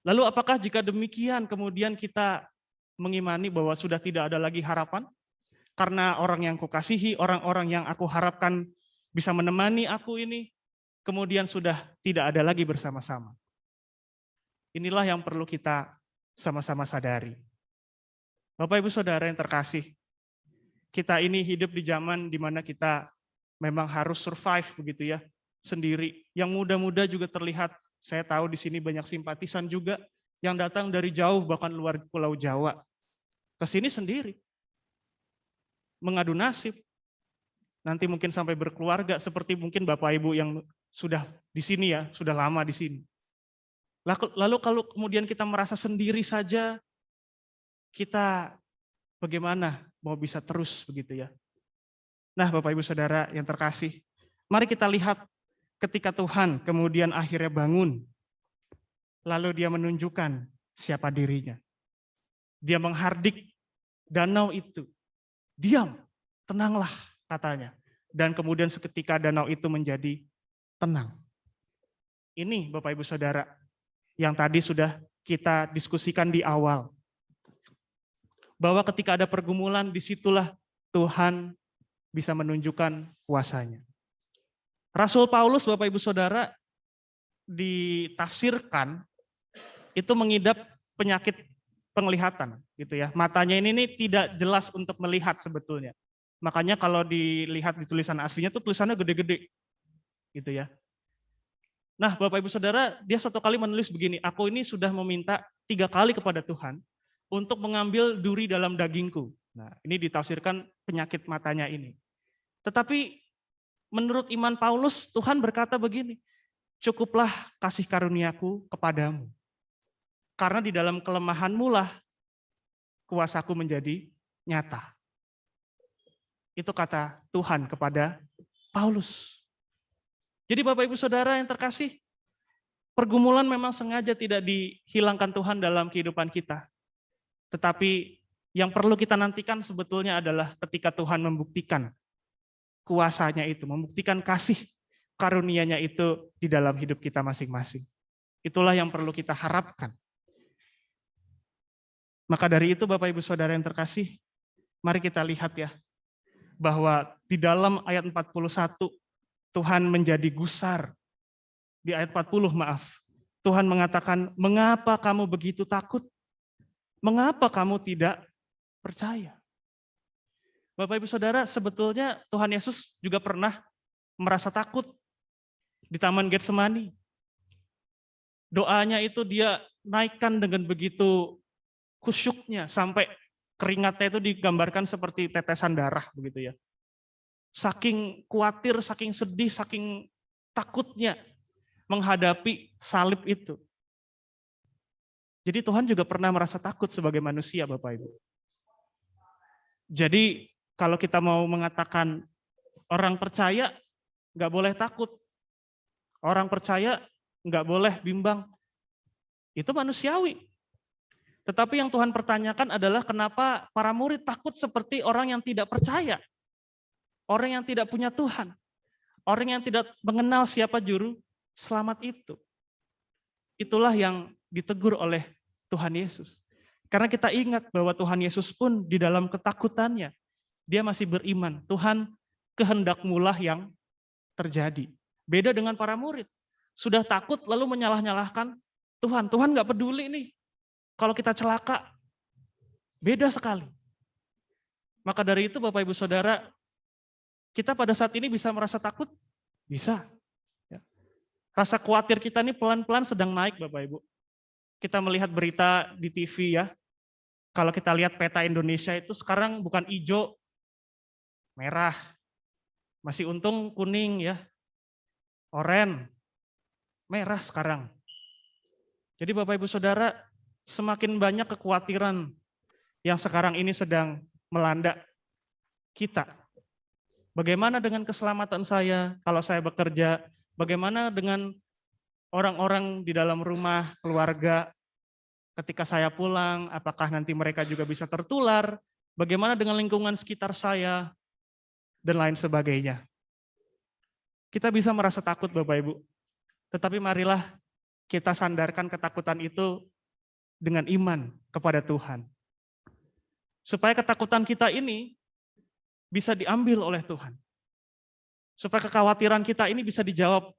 Lalu apakah jika demikian kemudian kita mengimani bahwa sudah tidak ada lagi harapan? Karena orang yang kukasihi, orang-orang yang aku harapkan bisa menemani aku ini, kemudian sudah tidak ada lagi bersama-sama. Inilah yang perlu kita sama-sama sadari. Bapak Ibu Saudara yang terkasih, kita ini hidup di zaman di mana kita memang harus survive begitu ya, sendiri. Yang muda-muda juga terlihat, saya tahu di sini banyak simpatisan juga yang datang dari jauh bahkan luar Pulau Jawa. Ke sini sendiri. Mengadu nasib. Nanti mungkin sampai berkeluarga seperti mungkin Bapak Ibu yang sudah di sini ya, sudah lama di sini. Lalu kalau kemudian kita merasa sendiri saja, kita bagaimana mau bisa terus begitu ya. Nah Bapak Ibu Saudara yang terkasih, mari kita lihat ketika Tuhan kemudian akhirnya bangun, lalu dia menunjukkan siapa dirinya. Dia menghardik danau itu. Diam, tenanglah katanya. Dan kemudian seketika danau itu menjadi tenang. Ini Bapak Ibu Saudara yang tadi sudah kita diskusikan di awal. Bahwa ketika ada pergumulan, disitulah Tuhan bisa menunjukkan kuasanya. Rasul Paulus, Bapak Ibu Saudara, ditafsirkan itu mengidap penyakit penglihatan, gitu ya. Matanya ini tidak jelas untuk melihat sebetulnya. Makanya kalau dilihat di tulisan aslinya tuh tulisannya gede-gede, gitu ya. Nah, Bapak Ibu Saudara, dia satu kali menulis begini, aku ini sudah meminta 3 kali kepada Tuhan untuk mengambil duri dalam dagingku. Nah, ini ditafsirkan penyakit matanya ini. Tetapi menurut iman Paulus, Tuhan berkata begini, cukuplah kasih karuniaku kepadamu. Karena di dalam kelemahanmu lah kuasaku menjadi nyata. Itu kata Tuhan kepada Paulus. Jadi Bapak Ibu Saudara yang terkasih, pergumulan memang sengaja tidak dihilangkan Tuhan dalam kehidupan kita. Tetapi yang perlu kita nantikan sebetulnya adalah ketika Tuhan membuktikan kuasanya itu, membuktikan kasih karunia-Nya itu di dalam hidup kita masing-masing. Itulah yang perlu kita harapkan. Maka dari itu Bapak Ibu Saudara yang terkasih, mari kita lihat ya, bahwa di dalam ayat 41 Tuhan menjadi gusar. Di ayat 40 maaf, Tuhan mengatakan, mengapa kamu begitu takut? Mengapa kamu tidak percaya? Bapak Ibu Saudara, sebetulnya Tuhan Yesus juga pernah merasa takut di Taman Getsemani. Doanya itu dia naikkan dengan begitu khusyuknya sampai keringatnya itu digambarkan seperti tetesan darah begitu ya. Saking khawatir, saking sedih, saking takutnya menghadapi salib itu. Jadi Tuhan juga pernah merasa takut sebagai manusia, Bapak Ibu. Jadi kalau kita mau mengatakan orang percaya nggak boleh takut, orang percaya nggak boleh bimbang, itu manusiawi. Tetapi yang Tuhan pertanyakan adalah kenapa para murid takut seperti orang yang tidak percaya, orang yang tidak punya Tuhan, orang yang tidak mengenal siapa juru selamat itu. Itulah yang ditegur oleh Tuhan Yesus. Karena kita ingat bahwa Tuhan Yesus pun di dalam ketakutannya, dia masih beriman. Tuhan, kehendak-Mu lah yang terjadi. Beda dengan para murid. Sudah takut lalu menyalah-nyalahkan Tuhan. Tuhan nggak peduli nih kalau kita celaka. Beda sekali. Maka dari itu Bapak Ibu Saudara, kita pada saat ini bisa merasa takut? Bisa. Rasa khawatir kita ini pelan-pelan sedang naik Bapak Ibu. Kita melihat berita di TV ya. Kalau kita lihat peta Indonesia itu sekarang bukan hijau, merah. Masih untung kuning ya. Oranye, merah sekarang. Jadi Bapak Ibu Saudara, semakin banyak kekhawatiran yang sekarang ini sedang melanda kita. Bagaimana dengan keselamatan saya kalau saya bekerja? Bagaimana dengan orang-orang di dalam rumah, keluarga, ketika saya pulang, apakah nanti mereka juga bisa tertular? Bagaimana dengan lingkungan sekitar saya? Dan lain sebagainya. Kita bisa merasa takut Bapak Ibu. Tetapi marilah kita sandarkan ketakutan itu dengan iman kepada Tuhan. Supaya ketakutan kita ini bisa diambil oleh Tuhan. Supaya kekhawatiran kita ini bisa dijawab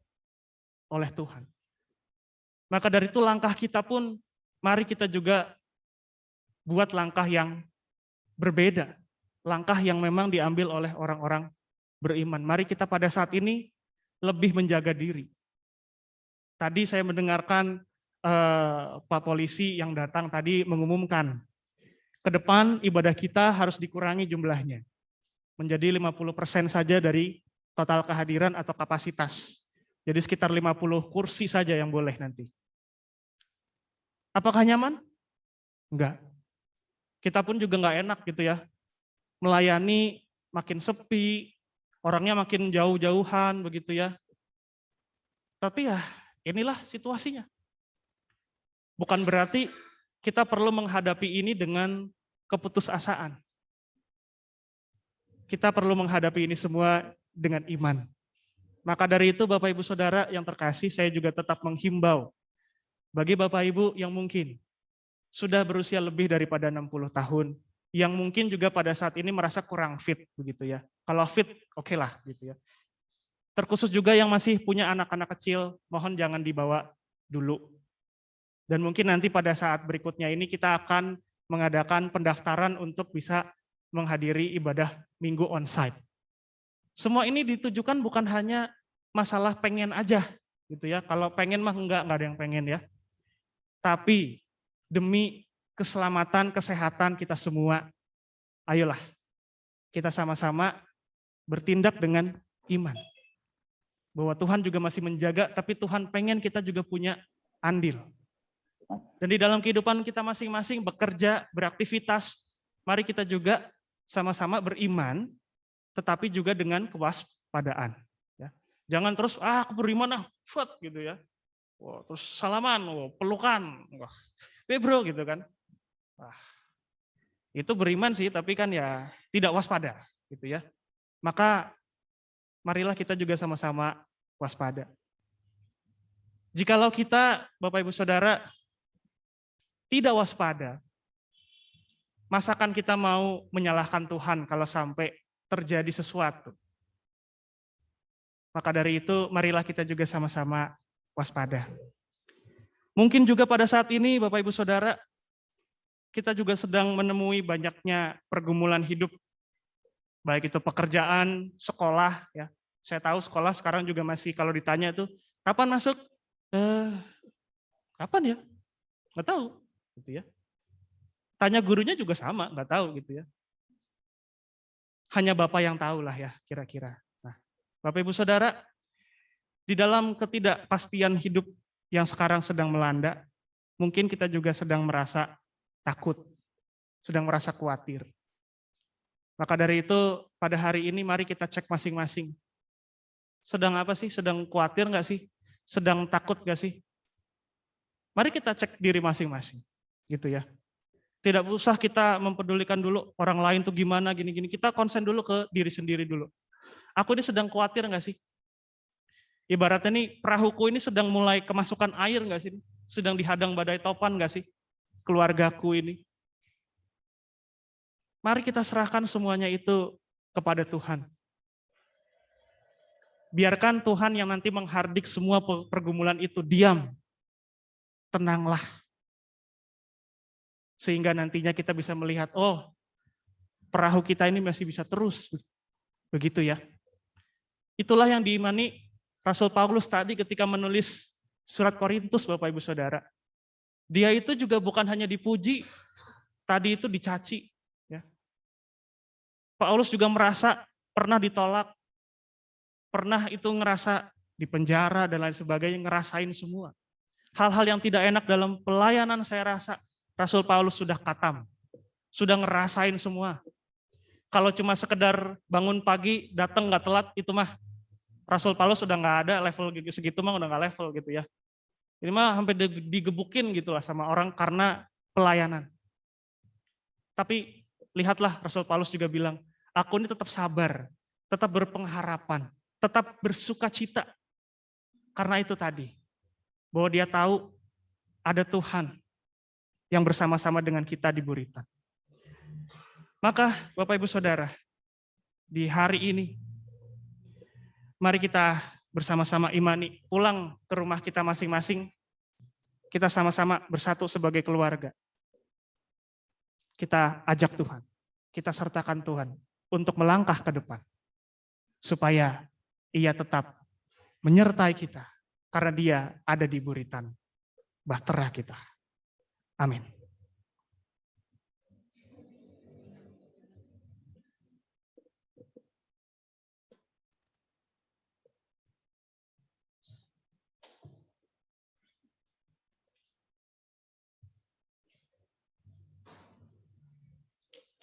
oleh Tuhan. Maka dari itu langkah kita pun, mari kita juga buat langkah yang berbeda. Langkah yang memang diambil oleh orang-orang beriman. Mari kita pada saat ini lebih menjaga diri. Tadi saya mendengarkan Pak Polisi yang datang tadi mengumumkan, ke depan ibadah kita harus dikurangi jumlahnya. Menjadi 50% saja dari total kehadiran atau kapasitas. Jadi sekitar 50 kursi saja yang boleh nanti. Apakah nyaman? Enggak. Kita pun juga enggak enak gitu ya. Melayani makin sepi, orangnya makin jauh-jauhan begitu ya. Tapi ya inilah situasinya. Bukan berarti kita perlu menghadapi ini dengan keputusasaan. Kita perlu menghadapi ini semua dengan iman. Maka dari itu Bapak Ibu Saudara yang terkasih, saya juga tetap menghimbau bagi Bapak Ibu yang mungkin sudah berusia lebih daripada 60 tahun, yang mungkin juga pada saat ini merasa kurang fit begitu ya. Kalau fit oke lah gitu ya. Terkhusus juga yang masih punya anak-anak kecil, mohon jangan dibawa dulu. Dan mungkin nanti pada saat berikutnya ini kita akan mengadakan pendaftaran untuk bisa menghadiri ibadah minggu onsite. Semua ini ditujukan bukan hanya masalah pengen aja gitu ya. Kalau pengen mah enggak ada yang pengen ya. Tapi demi keselamatan, kesehatan kita semua, ayolah kita sama-sama bertindak dengan iman. Bahwa Tuhan juga masih menjaga, tapi Tuhan pengen kita juga punya andil. Dan di dalam kehidupan kita masing-masing bekerja, beraktivitas, mari kita juga sama-sama beriman, tetapi juga dengan kewaspadaan. Ya. Jangan terus, aku beriman, gitu ya. Wah, terus salaman, pelukan, wah, bro gitu kan. Wah, itu beriman sih, tapi kan ya tidak waspada, gitu ya. Maka marilah kita juga sama-sama waspada. Jikalau kita, Bapak Ibu Saudara, tidak waspada, masakan kita mau menyalahkan Tuhan kalau sampai terjadi sesuatu? Maka dari itu, marilah kita juga sama-sama waspada. Mungkin juga pada saat ini, Bapak Ibu Saudara, kita juga sedang menemui banyaknya pergumulan hidup, baik itu pekerjaan, sekolah, ya. Saya tahu sekolah sekarang juga masih kalau ditanya itu, kapan masuk? Kapan ya? Nggak tahu, gitu ya. Tanya gurunya juga sama, nggak tahu gitu ya. Hanya Bapak yang tahu lah ya, kira-kira. Nah, Bapak Ibu Saudara, di dalam ketidakpastian hidup yang sekarang sedang melanda, mungkin kita juga sedang merasa takut, sedang merasa khawatir. Maka dari itu, pada hari ini mari kita cek masing-masing. Sedang apa sih? Sedang khawatir nggak sih? Sedang takut nggak sih? Mari kita cek diri masing-masing, gitu ya. Tidak usah kita mempedulikan dulu orang lain tuh gimana, gini-gini. Kita konsen dulu ke diri sendiri dulu. Aku ini sedang khawatir nggak sih? Ibaratnya nih perahuku ini sedang mulai kemasukan air nggak sih? Sedang dihadang badai topan nggak sih? Keluargaku ini. Mari kita serahkan semuanya itu kepada Tuhan. Biarkan Tuhan yang nanti menghardik semua pergumulan itu, diam, tenanglah. Sehingga nantinya kita bisa melihat, oh perahu kita ini masih bisa terus. Begitu ya. Itulah yang diimani Rasul Paulus tadi ketika menulis surat Korintus, Bapak Ibu Saudara. Dia itu juga bukan hanya dipuji, tadi itu dicaci. Ya. Paulus juga merasa pernah ditolak, pernah itu ngerasa di penjara dan lain sebagainya, ngerasain semua. Hal-hal yang tidak enak dalam pelayanan saya rasa Rasul Paulus sudah katam, sudah ngerasain semua. Kalau cuma sekedar bangun pagi, datang nggak telat, itu mah Rasul Paulus sudah nggak ada, level segitu mah udah nggak level gitu ya. Ini mah sampai digebukin gitu lah sama orang karena pelayanan. Tapi lihatlah Rasul Paulus juga bilang, aku ini tetap sabar, tetap berpengharapan, tetap bersuka cita. Karena itu tadi, bahwa dia tahu ada Tuhan yang bersama-sama dengan kita di buritan. Maka Bapak Ibu Saudara, di hari ini, mari kita bersama-sama imani, pulang ke rumah kita masing-masing, kita sama-sama bersatu sebagai keluarga. Kita ajak Tuhan, kita sertakan Tuhan untuk melangkah ke depan, supaya Ia tetap menyertai kita, karena Dia ada di buritan bahtera kita. Amin.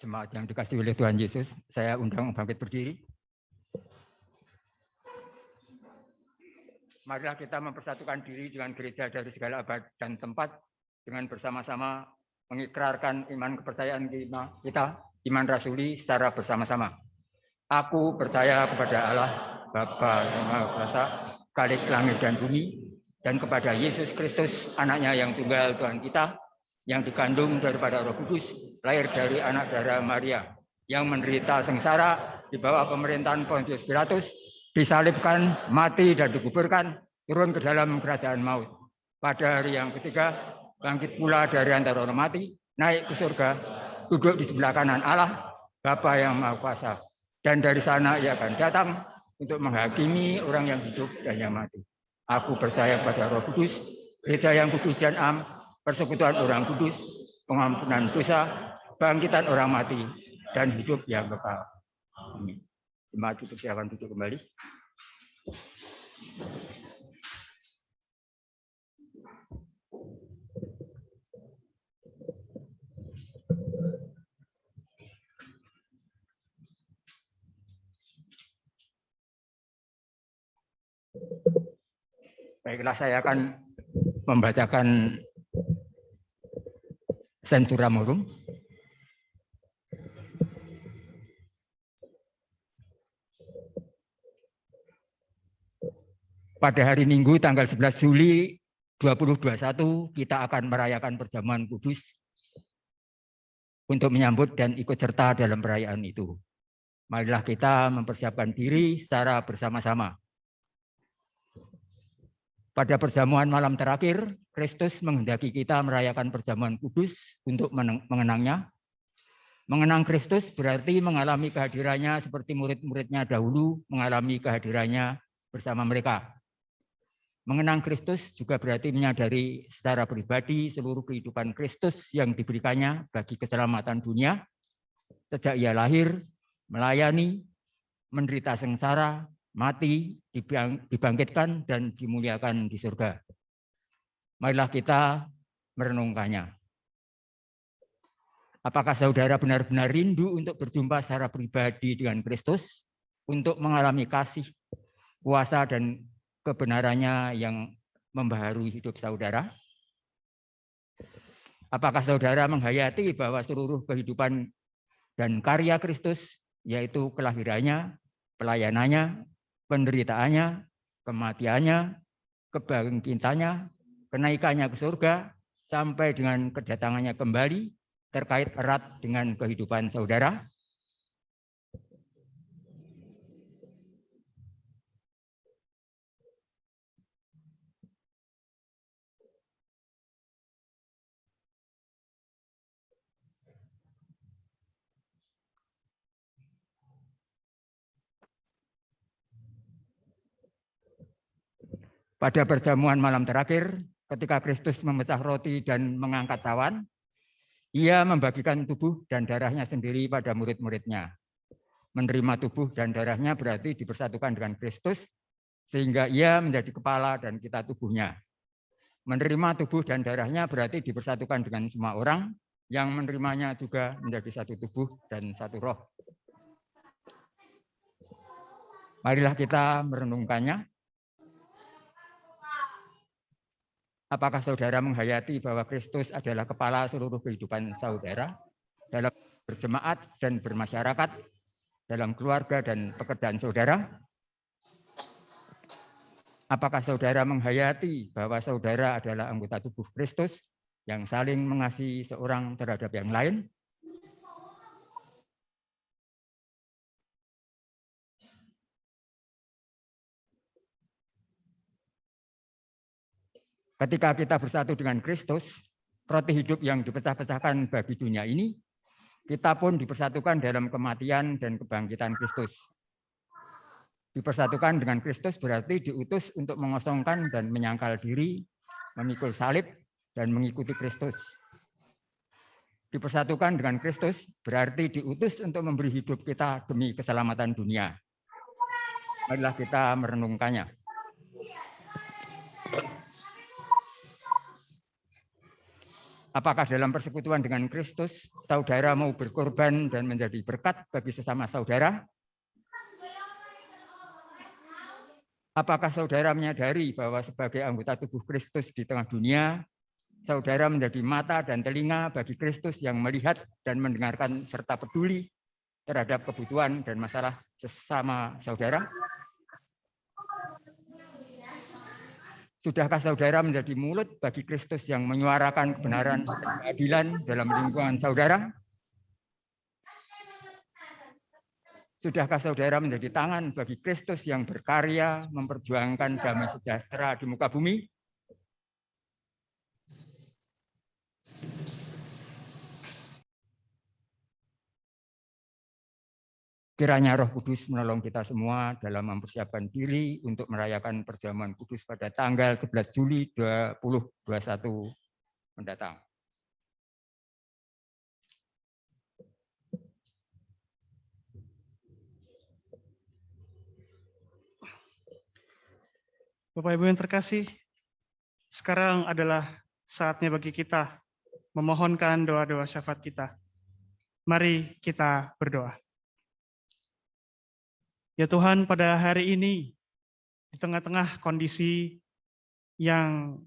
Jemaat yang dikasihi oleh Tuhan Yesus, saya undang bangkit berdiri. Marilah kita mempersatukan diri dengan gereja dari segala abad dan tempat, dengan bersama-sama mengikrarkan iman kepercayaan kita, iman rasuli secara bersama-sama. Aku percaya kepada Allah, Bapa yang Maha Kuasa, Khalik langit dan bumi, dan kepada Yesus Kristus, anaknya yang tunggal Tuhan kita, yang dikandung daripada Roh Kudus, lahir dari anak darah Maria, yang menderita sengsara di bawah pemerintahan Pontius Pilatus, disalibkan, mati dan dikuburkan, turun ke dalam kerajaan maut. Pada hari yang ketiga, bangkit pula dari antara orang mati, naik ke surga, duduk di sebelah kanan Allah, Bapa yang Maha Kuasa. Dan dari sana Ia akan datang untuk menghakimi orang yang hidup dan yang mati. Aku percaya pada Roh Kudus, gereja yang kudus dan am, persekutuan orang kudus, pengampunan dosa, bangkitan orang mati, dan hidup yang kekal. Amin. Jemaat silakan duduk kembali. Baiklah, saya akan membacakan Sensura Morum. Pada hari Minggu tanggal 11 Juli 2021 kita akan merayakan perjamuan kudus untuk menyambut dan ikut serta dalam perayaan itu. Marilah kita mempersiapkan diri secara bersama-sama. Pada perjamuan malam terakhir, Kristus menghendaki kita merayakan perjamuan kudus untuk mengenangnya. Mengenang Kristus berarti mengalami kehadirannya seperti murid-muridnya dahulu mengalami kehadirannya bersama mereka. Mengenang Kristus juga berarti menyadari secara pribadi seluruh kehidupan Kristus yang diberikannya bagi keselamatan dunia, sejak ia lahir, melayani, menderita sengsara, mati, dibangkitkan, dan dimuliakan di surga. Marilah kita merenungkannya. Apakah saudara benar-benar rindu untuk berjumpa secara pribadi dengan Kristus, untuk mengalami kasih, kuasa, dan kebenarannya yang membaharui hidup saudara? Apakah saudara menghayati bahwa seluruh kehidupan dan karya Kristus, yaitu kelahirannya, pelayanannya, penderitaannya, kematiannya, kebangkitannya, kenaikannya ke surga, sampai dengan kedatangannya kembali, terkait erat dengan kehidupan saudara? Pada perjamuan malam terakhir, ketika Kristus memecah roti dan mengangkat cawan, ia membagikan tubuh dan darahnya sendiri pada murid-muridnya. Menerima tubuh dan darahnya berarti dipersatukan dengan Kristus, sehingga ia menjadi kepala dan kita tubuhnya. Menerima tubuh dan darahnya berarti dipersatukan dengan semua orang, yang menerimanya juga menjadi satu tubuh dan satu roh. Marilah kita merenungkannya. Apakah saudara menghayati bahwa Kristus adalah kepala seluruh kehidupan saudara dalam berjemaat dan bermasyarakat, dalam keluarga dan pekerjaan saudara? Apakah saudara menghayati bahwa saudara adalah anggota tubuh Kristus yang saling mengasihi seorang terhadap yang lain? Ketika kita bersatu dengan Kristus, roti hidup yang dipecah-pecahkan bagi dunia ini, kita pun dipersatukan dalam kematian dan kebangkitan Kristus. Dipersatukan dengan Kristus berarti diutus untuk mengosongkan dan menyangkal diri, memikul salib, dan mengikuti Kristus. Dipersatukan dengan Kristus berarti diutus untuk memberi hidup kita demi keselamatan dunia. Marilah kita merenungkannya. Apakah dalam persekutuan dengan Kristus, saudara mau berkorban dan menjadi berkat bagi sesama saudara? Apakah saudara menyadari bahwa sebagai anggota tubuh Kristus di tengah dunia, saudara menjadi mata dan telinga bagi Kristus yang melihat dan mendengarkan serta peduli terhadap kebutuhan dan masalah sesama saudara? Sudahkah saudara menjadi mulut bagi Kristus yang menyuarakan kebenaran dan keadilan dalam lingkungan saudara? Sudahkah saudara menjadi tangan bagi Kristus yang berkarya memperjuangkan damai sejahtera di muka bumi? Kiranya Roh Kudus menolong kita semua dalam mempersiapkan diri untuk merayakan perjamuan kudus pada tanggal 11 Juli 2021 mendatang. Bapak Ibu yang terkasih, sekarang adalah saatnya bagi kita memohonkan doa-doa syafaat kita. Mari kita berdoa. Ya Tuhan, pada hari ini, di tengah-tengah kondisi yang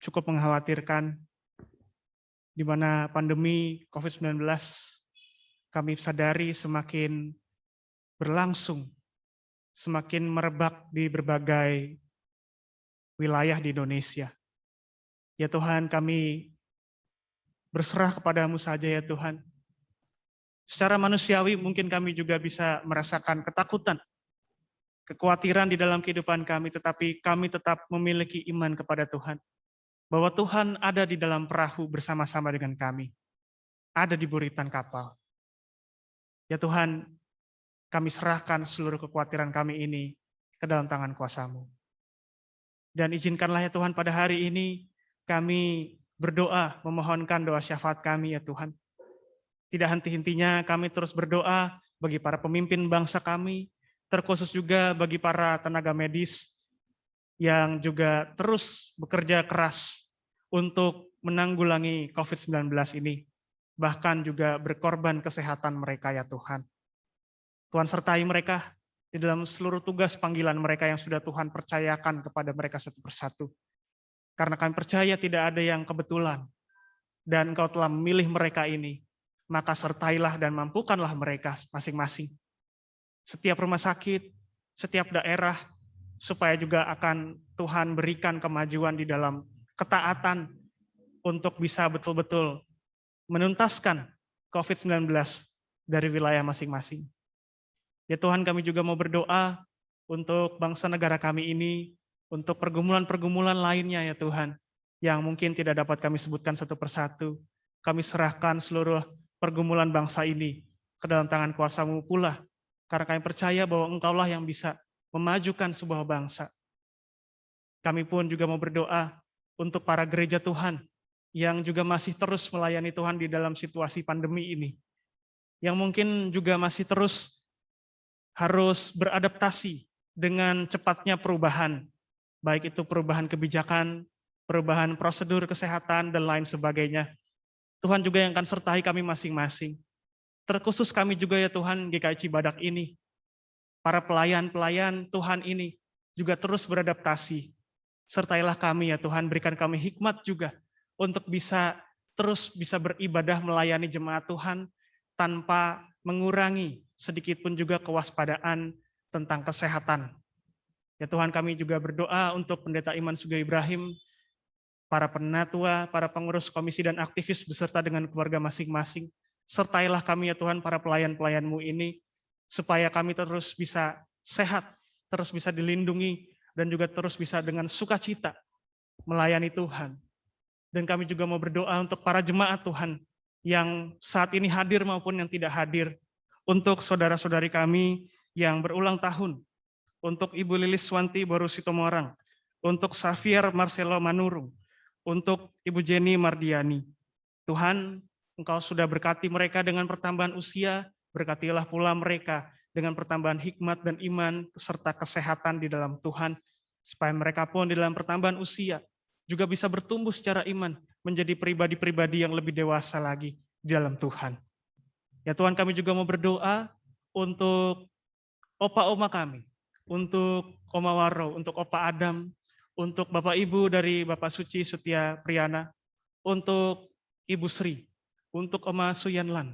cukup mengkhawatirkan, di mana pandemi COVID-19 kami sadari semakin berlangsung, semakin merebak di berbagai wilayah di Indonesia. Ya Tuhan, kami berserah kepadamu saja ya Tuhan. Secara manusiawi mungkin kami juga bisa merasakan ketakutan, kekhawatiran di dalam kehidupan kami, tetapi kami tetap memiliki iman kepada Tuhan. Bahwa Tuhan ada di dalam perahu bersama-sama dengan kami. Ada di buritan kapal. Ya Tuhan, kami serahkan seluruh kekhawatiran kami ini ke dalam tangan kuasa-Mu. Dan izinkanlah ya Tuhan pada hari ini kami berdoa, memohonkan doa syafaat kami ya Tuhan. Tidak henti-hentinya kami terus berdoa bagi para pemimpin bangsa kami, terkhusus juga bagi para tenaga medis yang juga terus bekerja keras untuk menanggulangi COVID-19 ini. Bahkan juga berkorban kesehatan mereka ya Tuhan. Tuhan sertai mereka di dalam seluruh tugas panggilan mereka yang sudah Tuhan percayakan kepada mereka satu persatu. Karena kami percaya tidak ada yang kebetulan. Dan Engkau telah memilih mereka ini. Maka sertailah dan mampukanlah mereka masing-masing. Setiap rumah sakit, setiap daerah, supaya juga akan Tuhan berikan kemajuan di dalam ketaatan untuk bisa betul-betul menuntaskan COVID-19 dari wilayah masing-masing. Ya Tuhan, kami juga mau berdoa untuk bangsa negara kami ini, untuk pergumulan-pergumulan lainnya ya Tuhan, yang mungkin tidak dapat kami sebutkan satu persatu. Kami serahkan seluruh pergumulan bangsa ini ke dalam tangan kuasa-Mu pula, karena kami percaya bahwa Engkaulah yang bisa memajukan sebuah bangsa. Kami pun juga mau berdoa untuk para gereja Tuhan, yang juga masih terus melayani Tuhan di dalam situasi pandemi ini, yang mungkin juga masih terus harus beradaptasi dengan cepatnya perubahan, baik itu perubahan kebijakan, perubahan prosedur kesehatan, dan lain sebagainya. Tuhan juga yang akan sertai kami masing-masing. Terkhusus kami juga ya Tuhan, GKI Cibadak ini, para pelayan-pelayan Tuhan ini juga terus beradaptasi. Sertailah kami ya Tuhan, berikan kami hikmat juga untuk terus bisa beribadah melayani jemaat Tuhan tanpa mengurangi sedikit pun juga kewaspadaan tentang kesehatan. Ya Tuhan, kami juga berdoa untuk Pendeta Iman Sugeng Ibrahim, para penatua, para pengurus komisi dan aktivis beserta dengan keluarga masing-masing. Sertailah kami ya Tuhan, para pelayan-pelayan-Mu ini, supaya kami terus bisa sehat, terus bisa dilindungi, dan juga terus bisa dengan sukacita melayani Tuhan. Dan kami juga mau berdoa untuk para jemaat Tuhan, yang saat ini hadir maupun yang tidak hadir, untuk saudara-saudari kami yang berulang tahun, untuk Ibu Lilis Swanti Boru Sitomorang, untuk Xavier Marcelo Manurung, untuk Ibu Jenny Mardiani. Tuhan, Engkau sudah berkati mereka dengan pertambahan usia, berkatilah pula mereka dengan pertambahan hikmat dan iman, serta kesehatan di dalam Tuhan, supaya mereka pun di dalam pertambahan usia juga bisa bertumbuh secara iman, menjadi pribadi-pribadi yang lebih dewasa lagi di dalam Tuhan. Ya Tuhan, kami juga mau berdoa untuk opa-oma kami, untuk Oma Waro, untuk Opa Adam, untuk Bapak Ibu dari Bapak Suci Setia Priyana, untuk Ibu Sri, untuk Oma Suyanlan.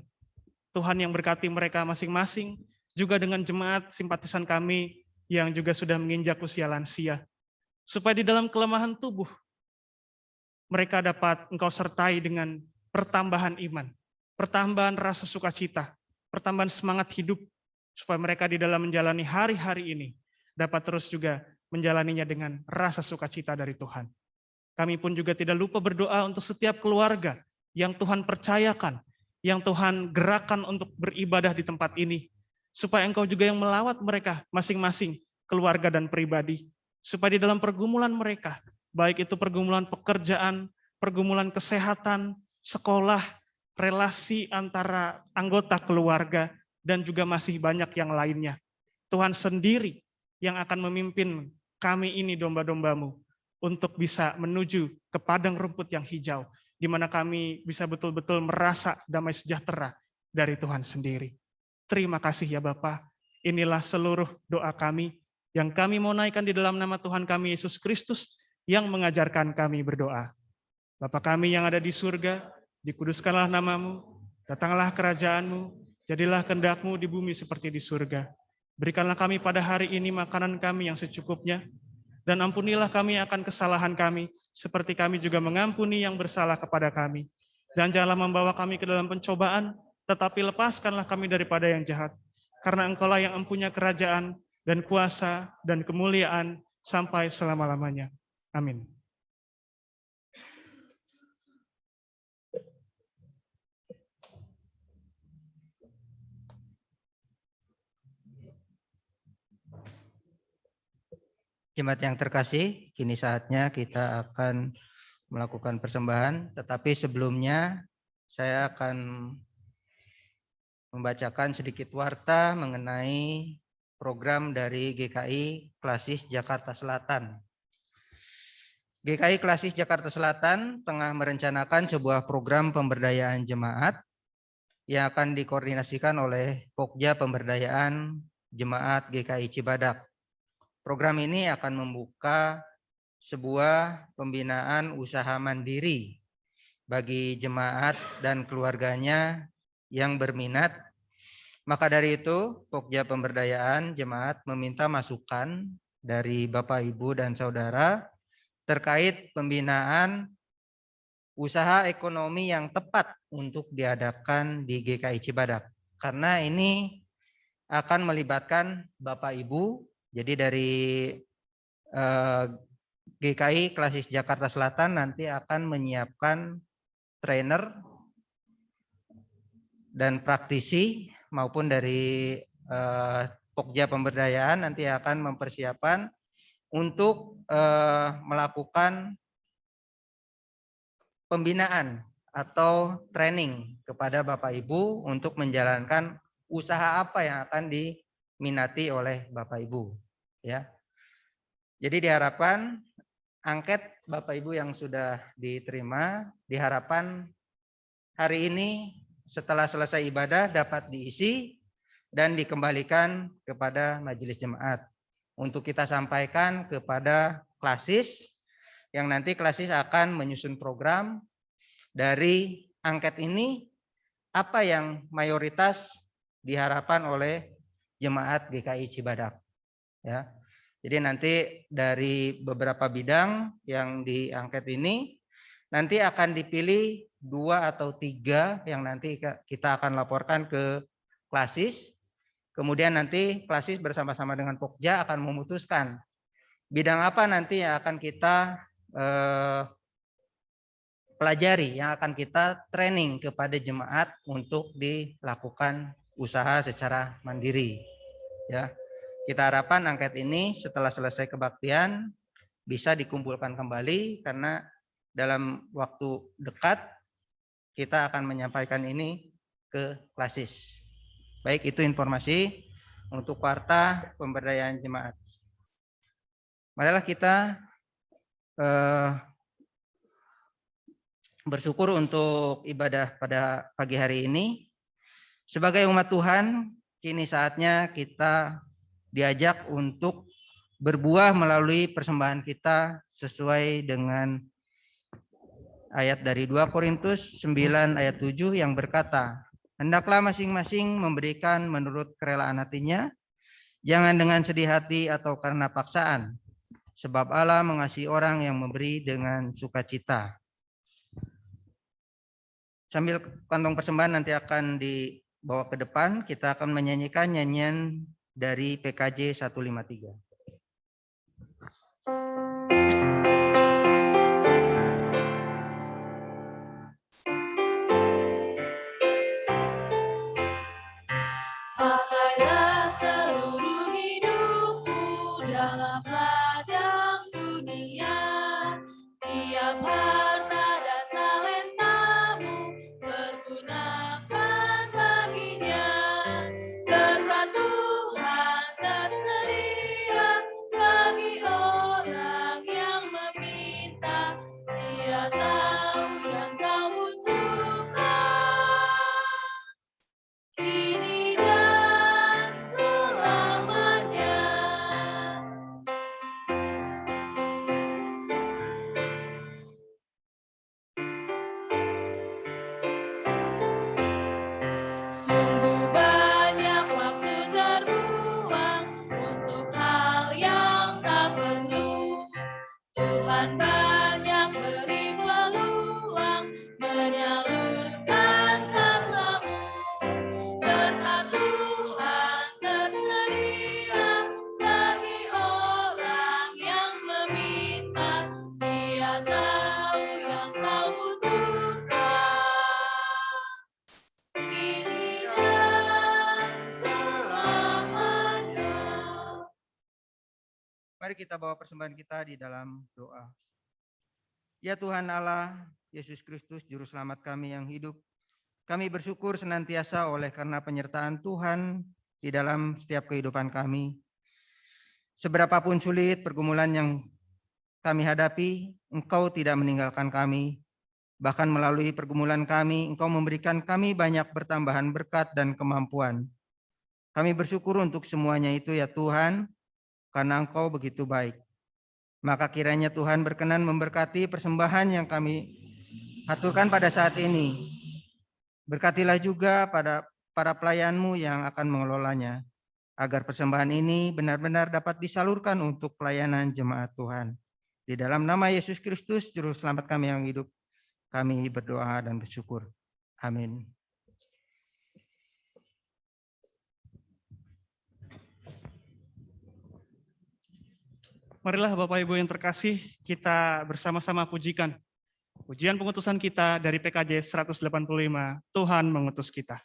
Tuhan yang berkati mereka masing-masing, juga dengan jemaat simpatisan kami yang juga sudah menginjak usia lansia. Supaya di dalam kelemahan tubuh, mereka dapat Engkau sertai dengan pertambahan iman, pertambahan rasa sukacita, pertambahan semangat hidup, supaya mereka di dalam menjalani hari-hari ini dapat terus juga menjalaninya dengan rasa sukacita dari Tuhan. Kami pun juga tidak lupa berdoa untuk setiap keluarga yang Tuhan percayakan, yang Tuhan gerakan untuk beribadah di tempat ini, supaya Engkau juga yang melawat mereka masing-masing, keluarga dan pribadi, supaya di dalam pergumulan mereka, baik itu pergumulan pekerjaan, pergumulan kesehatan, sekolah, relasi antara anggota keluarga, dan juga masih banyak yang lainnya. Tuhan sendiri yang akan memimpin kami ini domba-dombamu untuk bisa menuju ke padang rumput yang hijau, di mana kami bisa betul-betul merasa damai sejahtera dari Tuhan sendiri. Terima kasih ya Bapa. Inilah seluruh doa kami yang kami mau naikkan di dalam nama Tuhan kami Yesus Kristus yang mengajarkan kami berdoa. Bapa kami yang ada di surga, dikuduskanlah namamu, datanglah kerajaanmu, jadilah kehendak-Mu di bumi seperti di surga. Berikanlah kami pada hari ini makanan kami yang secukupnya, dan ampunilah kami akan kesalahan kami, seperti kami juga mengampuni yang bersalah kepada kami. Dan janganlah membawa kami ke dalam pencobaan, tetapi lepaskanlah kami daripada yang jahat. Karena Engkaulah yang mempunyai kerajaan, dan kuasa, dan kemuliaan, sampai selama-lamanya. Amin. Jemaat yang terkasih, kini saatnya kita akan melakukan persembahan, tetapi sebelumnya saya akan membacakan sedikit warta mengenai program dari GKI Klasis Jakarta Selatan. GKI Klasis Jakarta Selatan tengah merencanakan sebuah program pemberdayaan jemaat yang akan dikoordinasikan oleh Pokja Pemberdayaan Jemaat GKI Cibadak. Program ini akan membuka sebuah pembinaan usaha mandiri bagi jemaat dan keluarganya yang berminat. Maka dari itu, Pokja Pemberdayaan Jemaat meminta masukan dari Bapak, Ibu, dan Saudara terkait pembinaan usaha ekonomi yang tepat untuk diadakan di GKI Cibadak. Karena ini akan melibatkan Bapak, Ibu. Jadi dari GKI Klasis Jakarta Selatan nanti akan menyiapkan trainer dan praktisi maupun dari Pokja Pemberdayaan nanti akan mempersiapkan untuk melakukan pembinaan atau training kepada Bapak Ibu untuk menjalankan usaha apa yang akan diminati oleh Bapak Ibu, ya. Jadi diharapkan angket Bapak Ibu yang sudah diterima diharapkan hari ini setelah selesai ibadah dapat diisi dan dikembalikan kepada majelis jemaat untuk kita sampaikan kepada klasis yang nanti klasis akan menyusun program dari angket ini apa yang mayoritas diharapkan oleh jemaat GKI Cibadak, ya. Jadi nanti dari beberapa bidang yang diangket ini nanti akan dipilih 2 atau 3 yang nanti kita akan laporkan ke klasis. Kemudian nanti klasis bersama-sama dengan Pokja akan memutuskan bidang apa nanti yang akan kita pelajari, yang akan kita training kepada jemaat untuk dilakukan usaha secara mandiri, ya. Kita harapkan angket ini setelah selesai kebaktian bisa dikumpulkan kembali karena dalam waktu dekat kita akan menyampaikan ini ke klasis. Baik, itu informasi untuk warta pemberdayaan jemaat. Marilah kita bersyukur untuk ibadah pada pagi hari ini. Sebagai umat Tuhan, kini saatnya kita diajak untuk berbuah melalui persembahan kita sesuai dengan ayat dari 2 Korintus 9 ayat 7 yang berkata, hendaklah masing-masing memberikan menurut kerelaan hatinya, jangan dengan sedih hati atau karena paksaan, sebab Allah mengasihi orang yang memberi dengan sukacita. Sambil kantong persembahan nanti akan dibawa ke depan, kita akan menyanyikan nyanyian dari PKJ 153. Pakailah seluruh hidupmu dalam ladang dunia, tiap harta dan talentamu pergunakan baginya. Berkat Tuhan tersedia bagi orang Tuhan banyak beri peluang menyalurkan kasih-Mu. Berkat Tuhan tersedia bagi orang yang meminta. Dia tahu yang kau butuhkan. Kini dan selamanya. Mari kita bawa persembahan kita di dalam doa. Ya Tuhan Allah, Yesus Kristus, Juru Selamat kami yang hidup, kami bersyukur senantiasa oleh karena penyertaan Tuhan di dalam setiap kehidupan kami. Seberapapun sulit pergumulan yang kami hadapi, Engkau tidak meninggalkan kami. Bahkan melalui pergumulan kami, Engkau memberikan kami banyak bertambahan berkat dan kemampuan. Kami bersyukur untuk semuanya itu ya Tuhan, karena Engkau begitu baik. Maka kiranya Tuhan berkenan memberkati persembahan yang kami aturkan pada saat ini. Berkatilah juga pada para pelayan-Mu yang akan mengelolanya, agar persembahan ini benar-benar dapat disalurkan untuk pelayanan jemaat Tuhan. Di dalam nama Yesus Kristus, Juru Selamat kami yang hidup, kami berdoa dan bersyukur. Amin. Marilah Bapak Ibu yang terkasih, kita bersama-sama pujikan. Pujian pengutusan kita dari PKJ 185, Tuhan mengutus kita.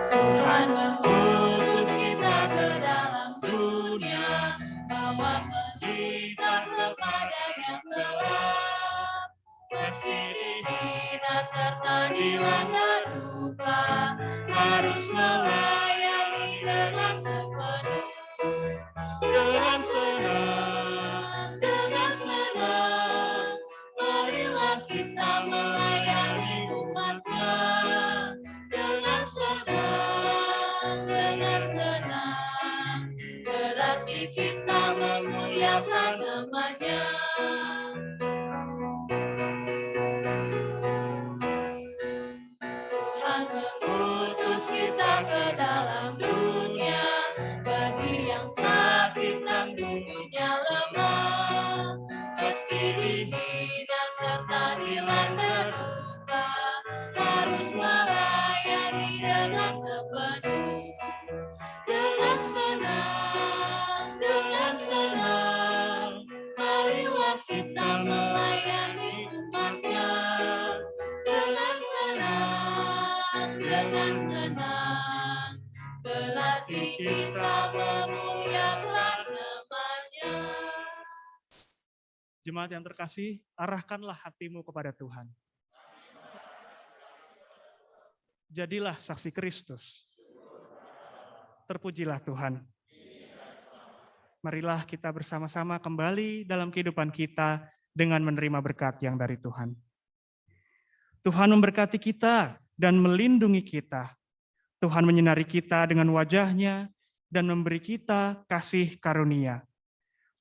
Tuhan mengutus kita ke dalam dunia, bawa pelita kepada yang gelap. Meski dihina serta dilanda duka, harus melayani dengan sepenuh. Dengan senang, marilah kita melayani umat-Nya. Dengan senang, berarti kita memuliakan nama-Nya. Tuhan mengutus kita ke dalam dunia, bagi yang sakit dan tubuhnya lemah. Meski dihina serta dilanda duka, harus melayani dengan sepenuh. Dengan senang, marilah kita melayani umat-Nya. Dengan senang, berarti kita memuliakan nama-Nya. Jemaat yang terkasih, arahkanlah hatimu kepada Tuhan. Jadilah saksi Kristus. Terpujilah Tuhan. Marilah kita bersama-sama kembali dalam kehidupan kita dengan menerima berkat yang dari Tuhan. Tuhan memberkati kita dan melindungi kita. Tuhan menyinari kita dengan wajah-Nya dan memberi kita kasih karunia.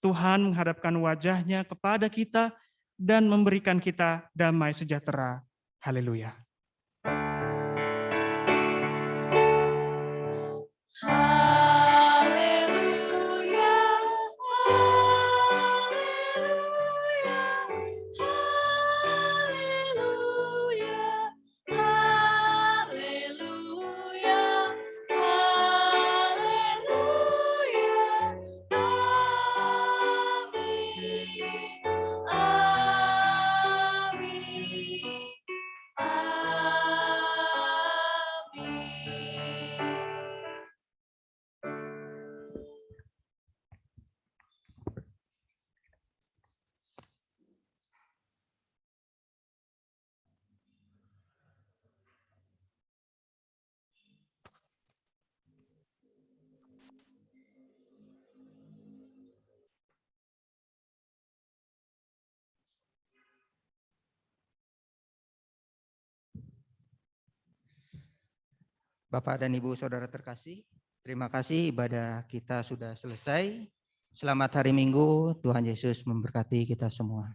Tuhan menghadapkan wajah-Nya kepada kita dan memberikan kita damai sejahtera. Haleluya. Haleluya, haleluya, haleluya, haleluya, haleluya. Amin, amin, amin. Bapak dan Ibu Saudara terkasih, terima kasih ibadah kita sudah selesai. Selamat hari Minggu, Tuhan Yesus memberkati kita semua.